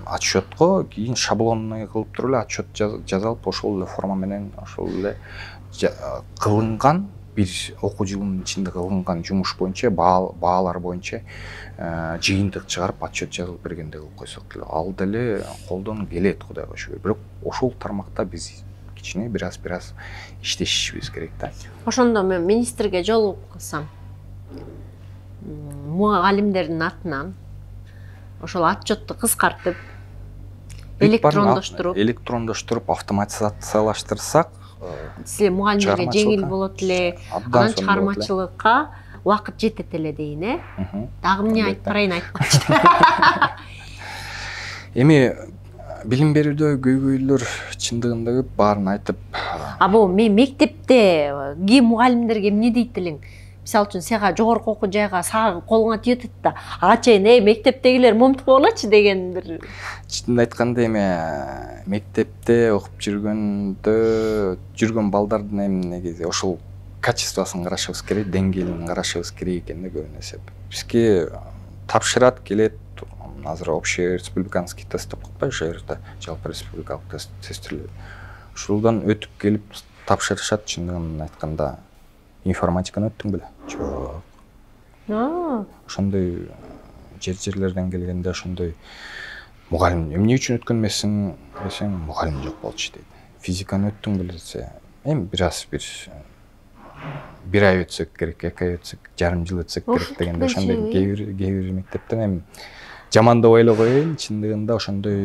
S2: Отчетко кийин шаблонный кылып туруп эле отчет жазылып, ошол эле форма менен, ошол эле кылынган бир окуу жылынын ичинде кылынган жумуш боюнча, баалар боюнча жыйынтык чыгарып отчет жазылып бергендей кылып койсок деле, ал деле колдон келет, Кудайга шүгүр. Бирок ошол тармакта биз кичине бир аз иштешибиз керек да.
S1: Ошондо мен министрге жолугуп калсам, мугалимдердин атынан ошол отчетту кыскартып,
S2: электрондоштуруп, автоматизациялаштырсак,
S1: силер мугалимдерге жеңил болот эле, анан чыгармачылыкка убакыт жетет эле дейин, Дагы эмне айтып барайын айтпачы.
S2: Эми билим берүүдө көйгөйлөр чындыгында көп, баарын айтып.
S1: Бул мен мектепте мугалимдерге эмне дейт элең? Мисалы үчүн сага жогорку окуу жайга колуңа тиет да, ага чейин мектептегилер момтуп болочу деген бир.
S2: Чынын айтканда эми мектепте окуп жүргөн балдардын эми негизи ошол качествосын карашыбыз керек, деңгээлин карашыбыз керек экен да көбүнесе нерсе. Бизге тапшырат, келет, азыр общий республиканский тест деп коет ошол жерде, жалпы республикалык тесттер. ушулдан өтүп келип тапшырышат. Чындыгын айтканда информатиканы өттүң беле? Жок. Ошондой жерлерден келгенде ошондой мугалим эмне үчүн өткөн эмессиң десең, мугалим жок болчу дейт. Физиканы өттүң беле десе, эми бир ай өтсөк керек, 2 ай өтсөк, жарым жыл өтсөк керек дегенде ошондой кээ бир мектептен эми жамандап ойлой коеюн, чындыгында ошондой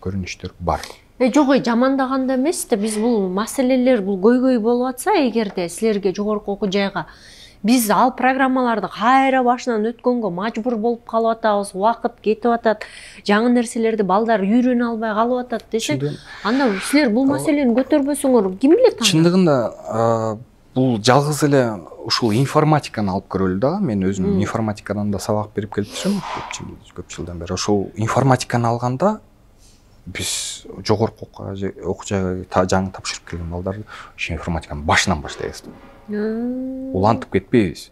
S2: көрүнүштөр бар.
S1: Жок, жамандаганда эмес да, биз бул маселелер бул көйгөй болуп атса, эгерде силерге жогорку окуу жайга биз ал программаларды кайра башынан өткөнгө мажбур болуп калып атабыз, убакыт кетип атат, жаңы нерселерди балдар үйрөнө албай калып атат десең, анда силер бул маселени көтөрбөсөңөр ким билет аны?
S2: Чындыгында бул жалгыз эле ушул информатиканы алып көрөлү да. Мен өзүм информатикадан да сабак берип келип жүрөм көп жылдан бери. Ошол информатиканы алганда биз жогорку окуу жайга жаңы тапшырып келген балдар ошо информатиканы башынан баштайбыз. Улантып кетпейбиз.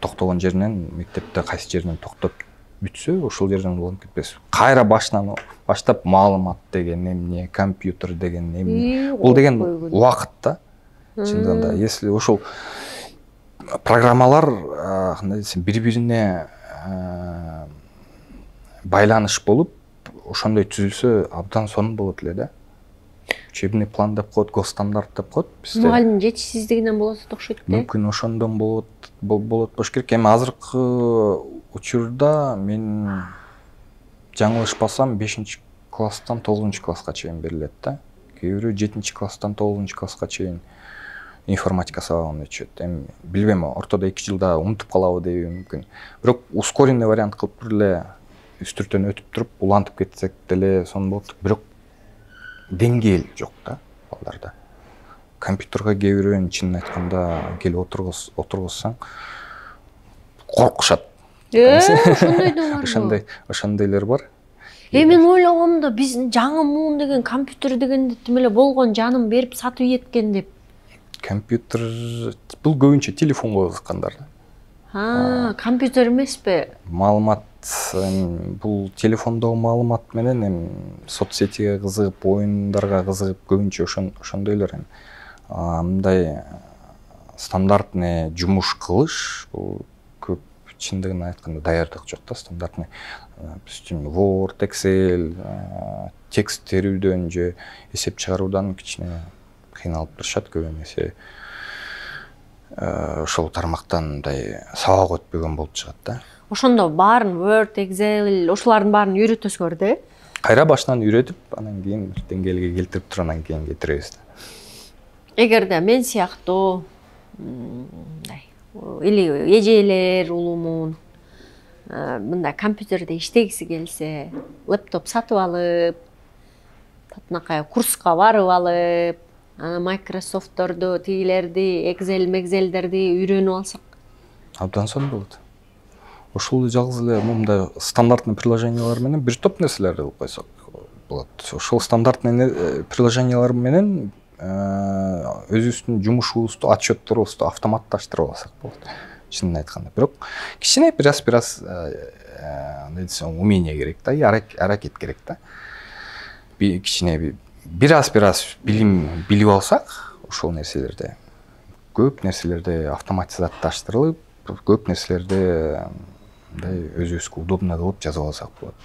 S2: Токтогон жеринен, мектепте кайсы жеринен токтоп бүтсө, ошол жерден уланып кетпейбиз. Кайра башынан баштап маалымат деген эмне, компьютер деген эмне. Бул деген убакыт да. Чындыгында, если ошол программалар кандай десем, бири-бирине байланыш болуп, ошондой түзүлсө абдан сонун болот эле да. Учебный план деп коет, госстандарт деп коет бизде.
S1: Мугалимдин жетишсиздигинен болот окшойт да.
S2: Мүмкүн ошондон болот болуш керек. Эми азыркы учурда мен жаңылышпасам 5-класстан 9-класска чейин берилет да. Кээ бирөө 7-класстан 9-класска чейин информатика сабагын өтүшөт. Эми билбейм, ортодо 2 жылда унутуп калабы деби мүмкүн. Бирок ускоренный вариант кылып бир эле үстүртөн өтүп туруп улантып кетсек деле сонун болот. Бирок деңгээл жок да балдарда. Компьютерге кээ бирөөнү чынын айтканда келип отургузсаң коркушат. Ошондойлор бар.
S1: Мен ойлогомдо биз жаңы муун деген компьютер дегенде тим эле болгон жанын берип сатып ийеткен деп.
S2: Компьютер бул көбүнчө телефонго кызыккандар.
S1: Компьютер эмеспи?
S2: Маалымат, бул телефондогу маалымат менен эми соцсетиге кызыгып, оюндарга кызыгып, көбүнчө ошондойлор эми. Мындай стандартный жумуш кылыш, бул көп чындыгын айтканда даярдык жок да. Стандартный Word, Excel, текст терүүдөн же эсеп чыгаруудан кичине кыйналып турушат көбүн эсе. Ошол тармактан мындай сабак өтпөгөн болуп чыгат да.
S1: Ошондо баарын Word, Excel, ошолардын баарын үйрөтөсүңөр да?
S2: Кайра башынан үйрөтүп, анан кийин деңгээлге келтирип туруп анан кийин кетиребиз да.
S1: Эгерде мен сыяктуу или эжелер улумун мындай компьютерде иштегиси келсе, лаптоп сатып алып, татынакай курска барып алып, Microsoft'торду, тигилерди, Excel-мегзелдерди үйрөнүп алсак,
S2: абдан сонун болот. Ошол жалгыз эле мындай стандартный приложениялар менен бир топ нерселерди кылып койсок болот. Ошол стандартный приложениялар менен өзүбүздүн жумушубузду, отчетторубузду автоматташтырып алсак болот. Чынын айтканда. Бирок кичине бир-аз андай десем, умение керек да, аракет керек да. Кичине бир-аз билим билип алсак, ошол нерселерде көп нерселерди автоматизатташтырылып, көп нерселерди мындай өзүбүзгө удобно кылып жазып алсак болот.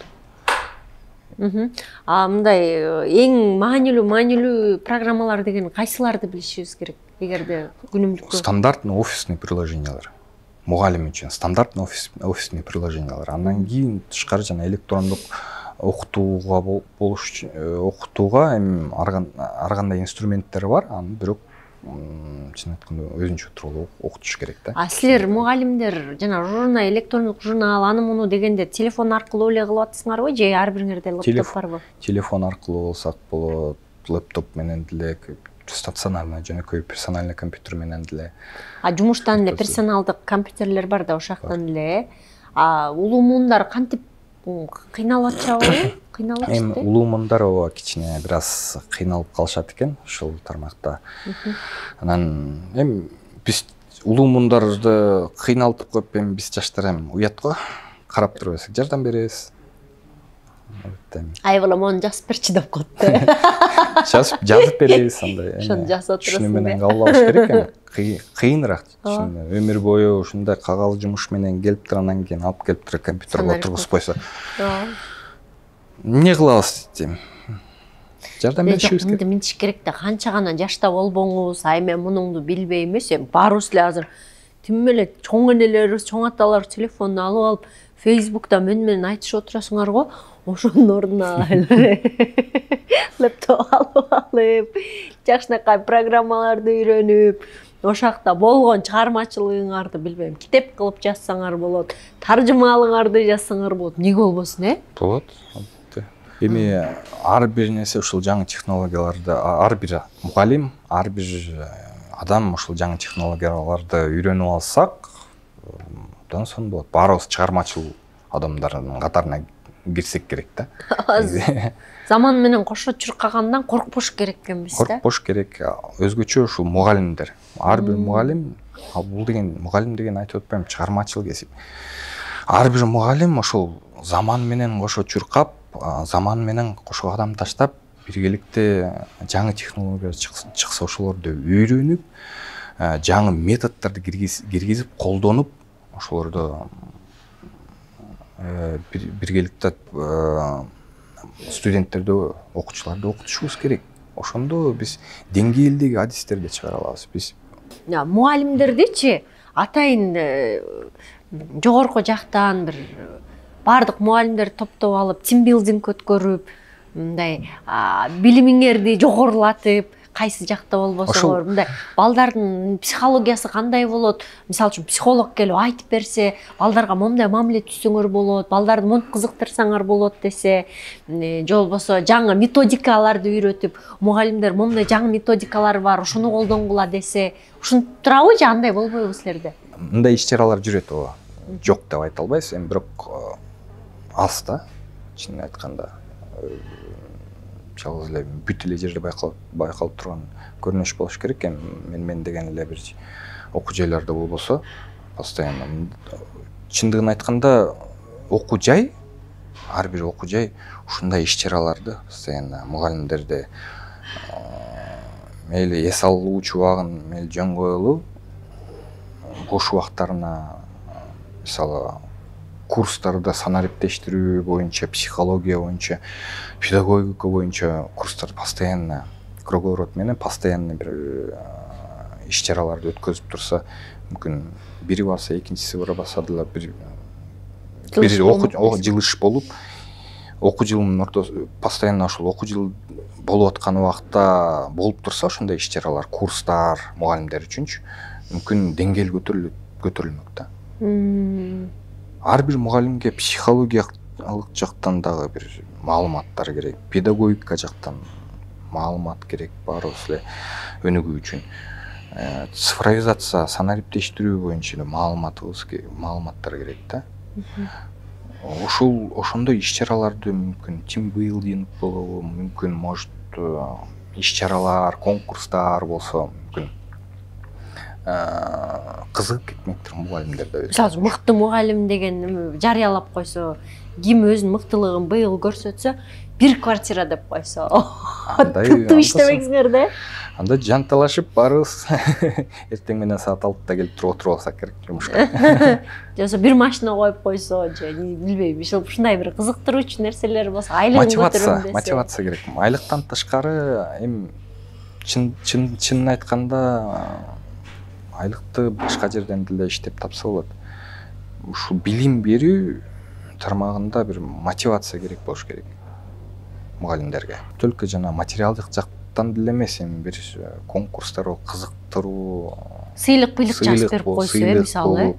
S1: Мындай эң маанилүү программалар деген кайсыларды билишибиз керек? Эгерде күнүмдүктө
S2: стандартный офисный приложениялар. Мугалим үчүн стандартный офисный приложениялар. Андан кийин тышкары жана электрондук окутууга эми ар кандай инструменттер бар, аны бирок чын айтканда өзүнчө туруп окутуш керек да.
S1: Силер мугалимдер жана электрондук журнал, аны муну дегенде телефон аркылуу эле кылып атасыңарбы же ар бириңерде лаптоп барбы? Телефон
S2: аркылуу болсак болот, лаптоп менен деле, стационарный жөнөкөй персональный компьютер менен деле.
S1: Жумуштан эле персоналдык компьютерлер бар да, ошактан эле. Улумундар кантип кыйналып атышабы?
S2: Эми улумундар кичине бир аз кыйналып калышат экен ушул тармакта. Анан эми биз улумундарды кыйналтып коюп, эми биз жаштар эми уят го, карап туруп жардам беребиз.
S1: Айбалам оны жазып берчи деп койтду.
S2: Жазып беребиз андай.
S1: Ошону жазып
S2: Түшүнүү
S1: отурасың.
S2: менен кабыл алыш керек эми. Кыйыныраак. Өмүр бою ушундай кагал жумуш менен келип туруп анан кийин алып келип туруп компьютерге отургузуп койсо. Эмне кылабыз дейм. Жардам беришибиз керек.
S1: Мынтиш керек да, канча гана жашта болбоңуз, ай мен мунуңду билбей эмес, эми баарыбыз эле азыр тим эле чоң энелерибиз, чоң аталар телефонун алып алып, Facebook'та менен айтышып отурасыңар го. Ошонун ордуна лаптоп алып, жакшынакай программаларды үйрөнүп, ошакта болгон чыгармачылыгыңарды билбейм, китеп кылып жазсаңар болот, таржымалыңарды жазсаңар болот. Эмне болбосун,
S2: Болот. Эми ар бир нерсе ушул жаңы технологияларды, ар бир мугалим, ар бир адам ушул жаңы технологияларды үйрөнүп алсак, абдан сонун болот. Баарыбыз чыгармачыл адамдардын катарына кирсек керек да.
S1: Заман менен кошо чуркагандан коркпош керек экенбиз да.
S2: Коркпош керек. Өзгөчө ушул мугалимдер. Ар бир мугалим, бул деген мугалим деген айтып атпайм, чыгармачыл кесип. Ар бир мугалим ошол заман менен кошо чуркап, заман менен кошо кадам таштап, биргеликте жаңы технология чыкса ошолорду үйрөнүп, жаңы методдорду киргизип, колдонуп, ошолорду биргеликте студенттерди, окуучуларды окутушубуз керек. Ошондо биз деңгээлдеги адистерди чыгара алабыз. Биз
S1: мугалимдердичи атайын жогорку жактан бир бардык мугалимдерди топтоп алып, тимбилдинг өткөрүп, мындай билимиңерди жогорулатып, кайсы жакта болбосоңор, мындай балдардын психологиясы кандай болот? Мисалы үчүн психолог келип айтып берсе, балдарга момундай мамиле түзсөңөр болот, балдарды монтип кызыктырсаңар болот десе, же болбосо жаңы методикаларды үйрөтүп, мугалимдер момундай жаңы методикалар бар, ошону колдонгула десе, ушинтип турабы же андай болбойбу силерде?
S2: Мындай иш-чаралар жүрөт, ооба. Жок деп айта албайбыз, эми бирок аз да, чынын айтканда. Жалгыз эле бүт эле жерде байкалып турган көрүнүш болуш керек. Мен деген эле бир окуу жайларда болбосо, постоянно чындыгын айтканда окуу жай, ар бир окуу жай ушундай иш-чараларды постоянно мугалимдерди мейли эс алуучу убагын мейли жөн коелу, бош убактарына мисалы курстарда санариптештирүү боюнча, психология боюнча, педагогика боюнча курстар постоянно круговорот менен постоянно бир иш-чараларды өткөзүп турса, мүмкүн бири барса, экинчиси барбаса деле бир жылыш болуп, окуу жылынын ортосу постоянно ошол окуу жыл болуп аткан убакта болуп турса, ошондой иш-чаралар, курстар мугалимдер үчүнчү мүмкүн деңгээл көтөрүлмөк да. Ар бир мугалимге психологиялык жактан дагы бир маалыматтар керек, педагогика жактан маалымат керек, баарыбыз эле өнүгүү үчүн. Цифровизация, санариптештирүү боюнча маалыматтар керек да. Ошондой иш-чараларды мүмкүн тимбилдинг болобу, мүмкүн может иш-чаралар, конкурстар болсо мүмкүн кызыгып кетмектир мугалимдерде.
S1: Мисалы үчүн мыкты мугалим деген жарыялап койсо, ким өзүнүн мыктылыгын быйыл көрсөтсө, бир квартира деп койсо, туттуп иштебеңиздер да.
S2: Анда жанталашып барыбыз эртең менен саат 6-да келип отуруп алсак керек жумушка.
S1: Жосо бир машина коюп койсо, же билбейм, ушундай бир кызыктыруучу нерселер болсо, айлыгын көтөрөм десе.
S2: Мотивация керек. Айлыктан тышкары эми чынын айтканда айлыкты башка жерден деле иштеп тапса болот. Ушул билим берүү тармагында бир мотивация керек болуш керек мугалимдерге. Только жана материалдык жактан деле эмес, эми бир конкурстар, кызыктыруу,
S1: сыйлык жазып берип койсо, мисалы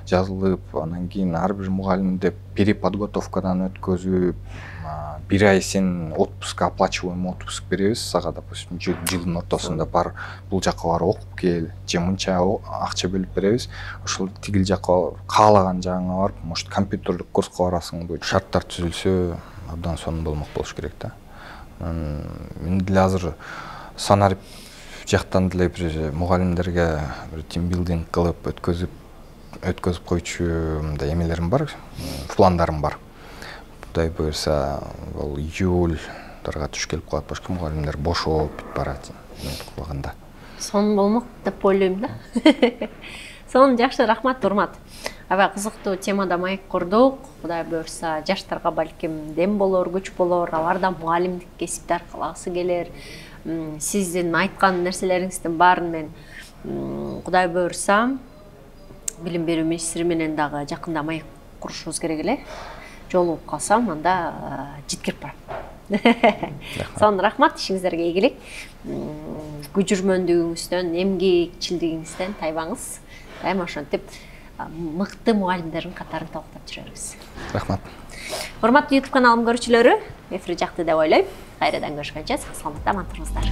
S2: жазылып, анан кийин ар бир мугалимди переподготовкадан өткөзүп, бир ай сен отпуск, оплачиваемый отпуск беребиз сага, допустим, жылдын ортосунда бар, бул жакка бар окуп кел, же мынча акча бөлүп беребиз, ошол тигил жакка каалаган жагыңа барып, может компьютерлик курска барасың, бул шарттар түзүлсө абдан сонун болмок болуш керек да. Мен деле азыр санарип жактан деле бир мугалимдерге бир тимбилдинг кылып өткөзүп койчу мындай эмелерим бар, пландарым бар. Кудай буйрса, ол июльдарга туш келип калат, башка мугалимдер бошоп бүтүп барат кулаганда.
S1: Сон болмок деп ойлойм да. Сон жакшы, рахмат, урмат. Аба кызыктуу темада маек курдук. Кудай буйрса, жаштарга балким дем болор, күч болор, алар да мугалимдик кесипти аркалагысы келер. Сиздин айткан нерселериңиздин баарын мен Кудай буйрса, билим берүү министри менен дагы жакында маек курушубуз керек эле. Жолугуп калсам, анда жеткирип барам. Сон рахмат, ишиңиздерге ийгилик. Күжүрмөндүгүңүздөн, эмгекчилдигиңизден тайбаңыз. Дайыма ошентип мыкты мугалимдердин катарын толуктап жүрөбүз.
S2: Рахмат.
S1: Урматтуу YouTube каналым көрүүчүлөрү, эфир жакты деп ойлойм. Кайрадан көрүшкөнчө сак саламатта аман туруңуздар.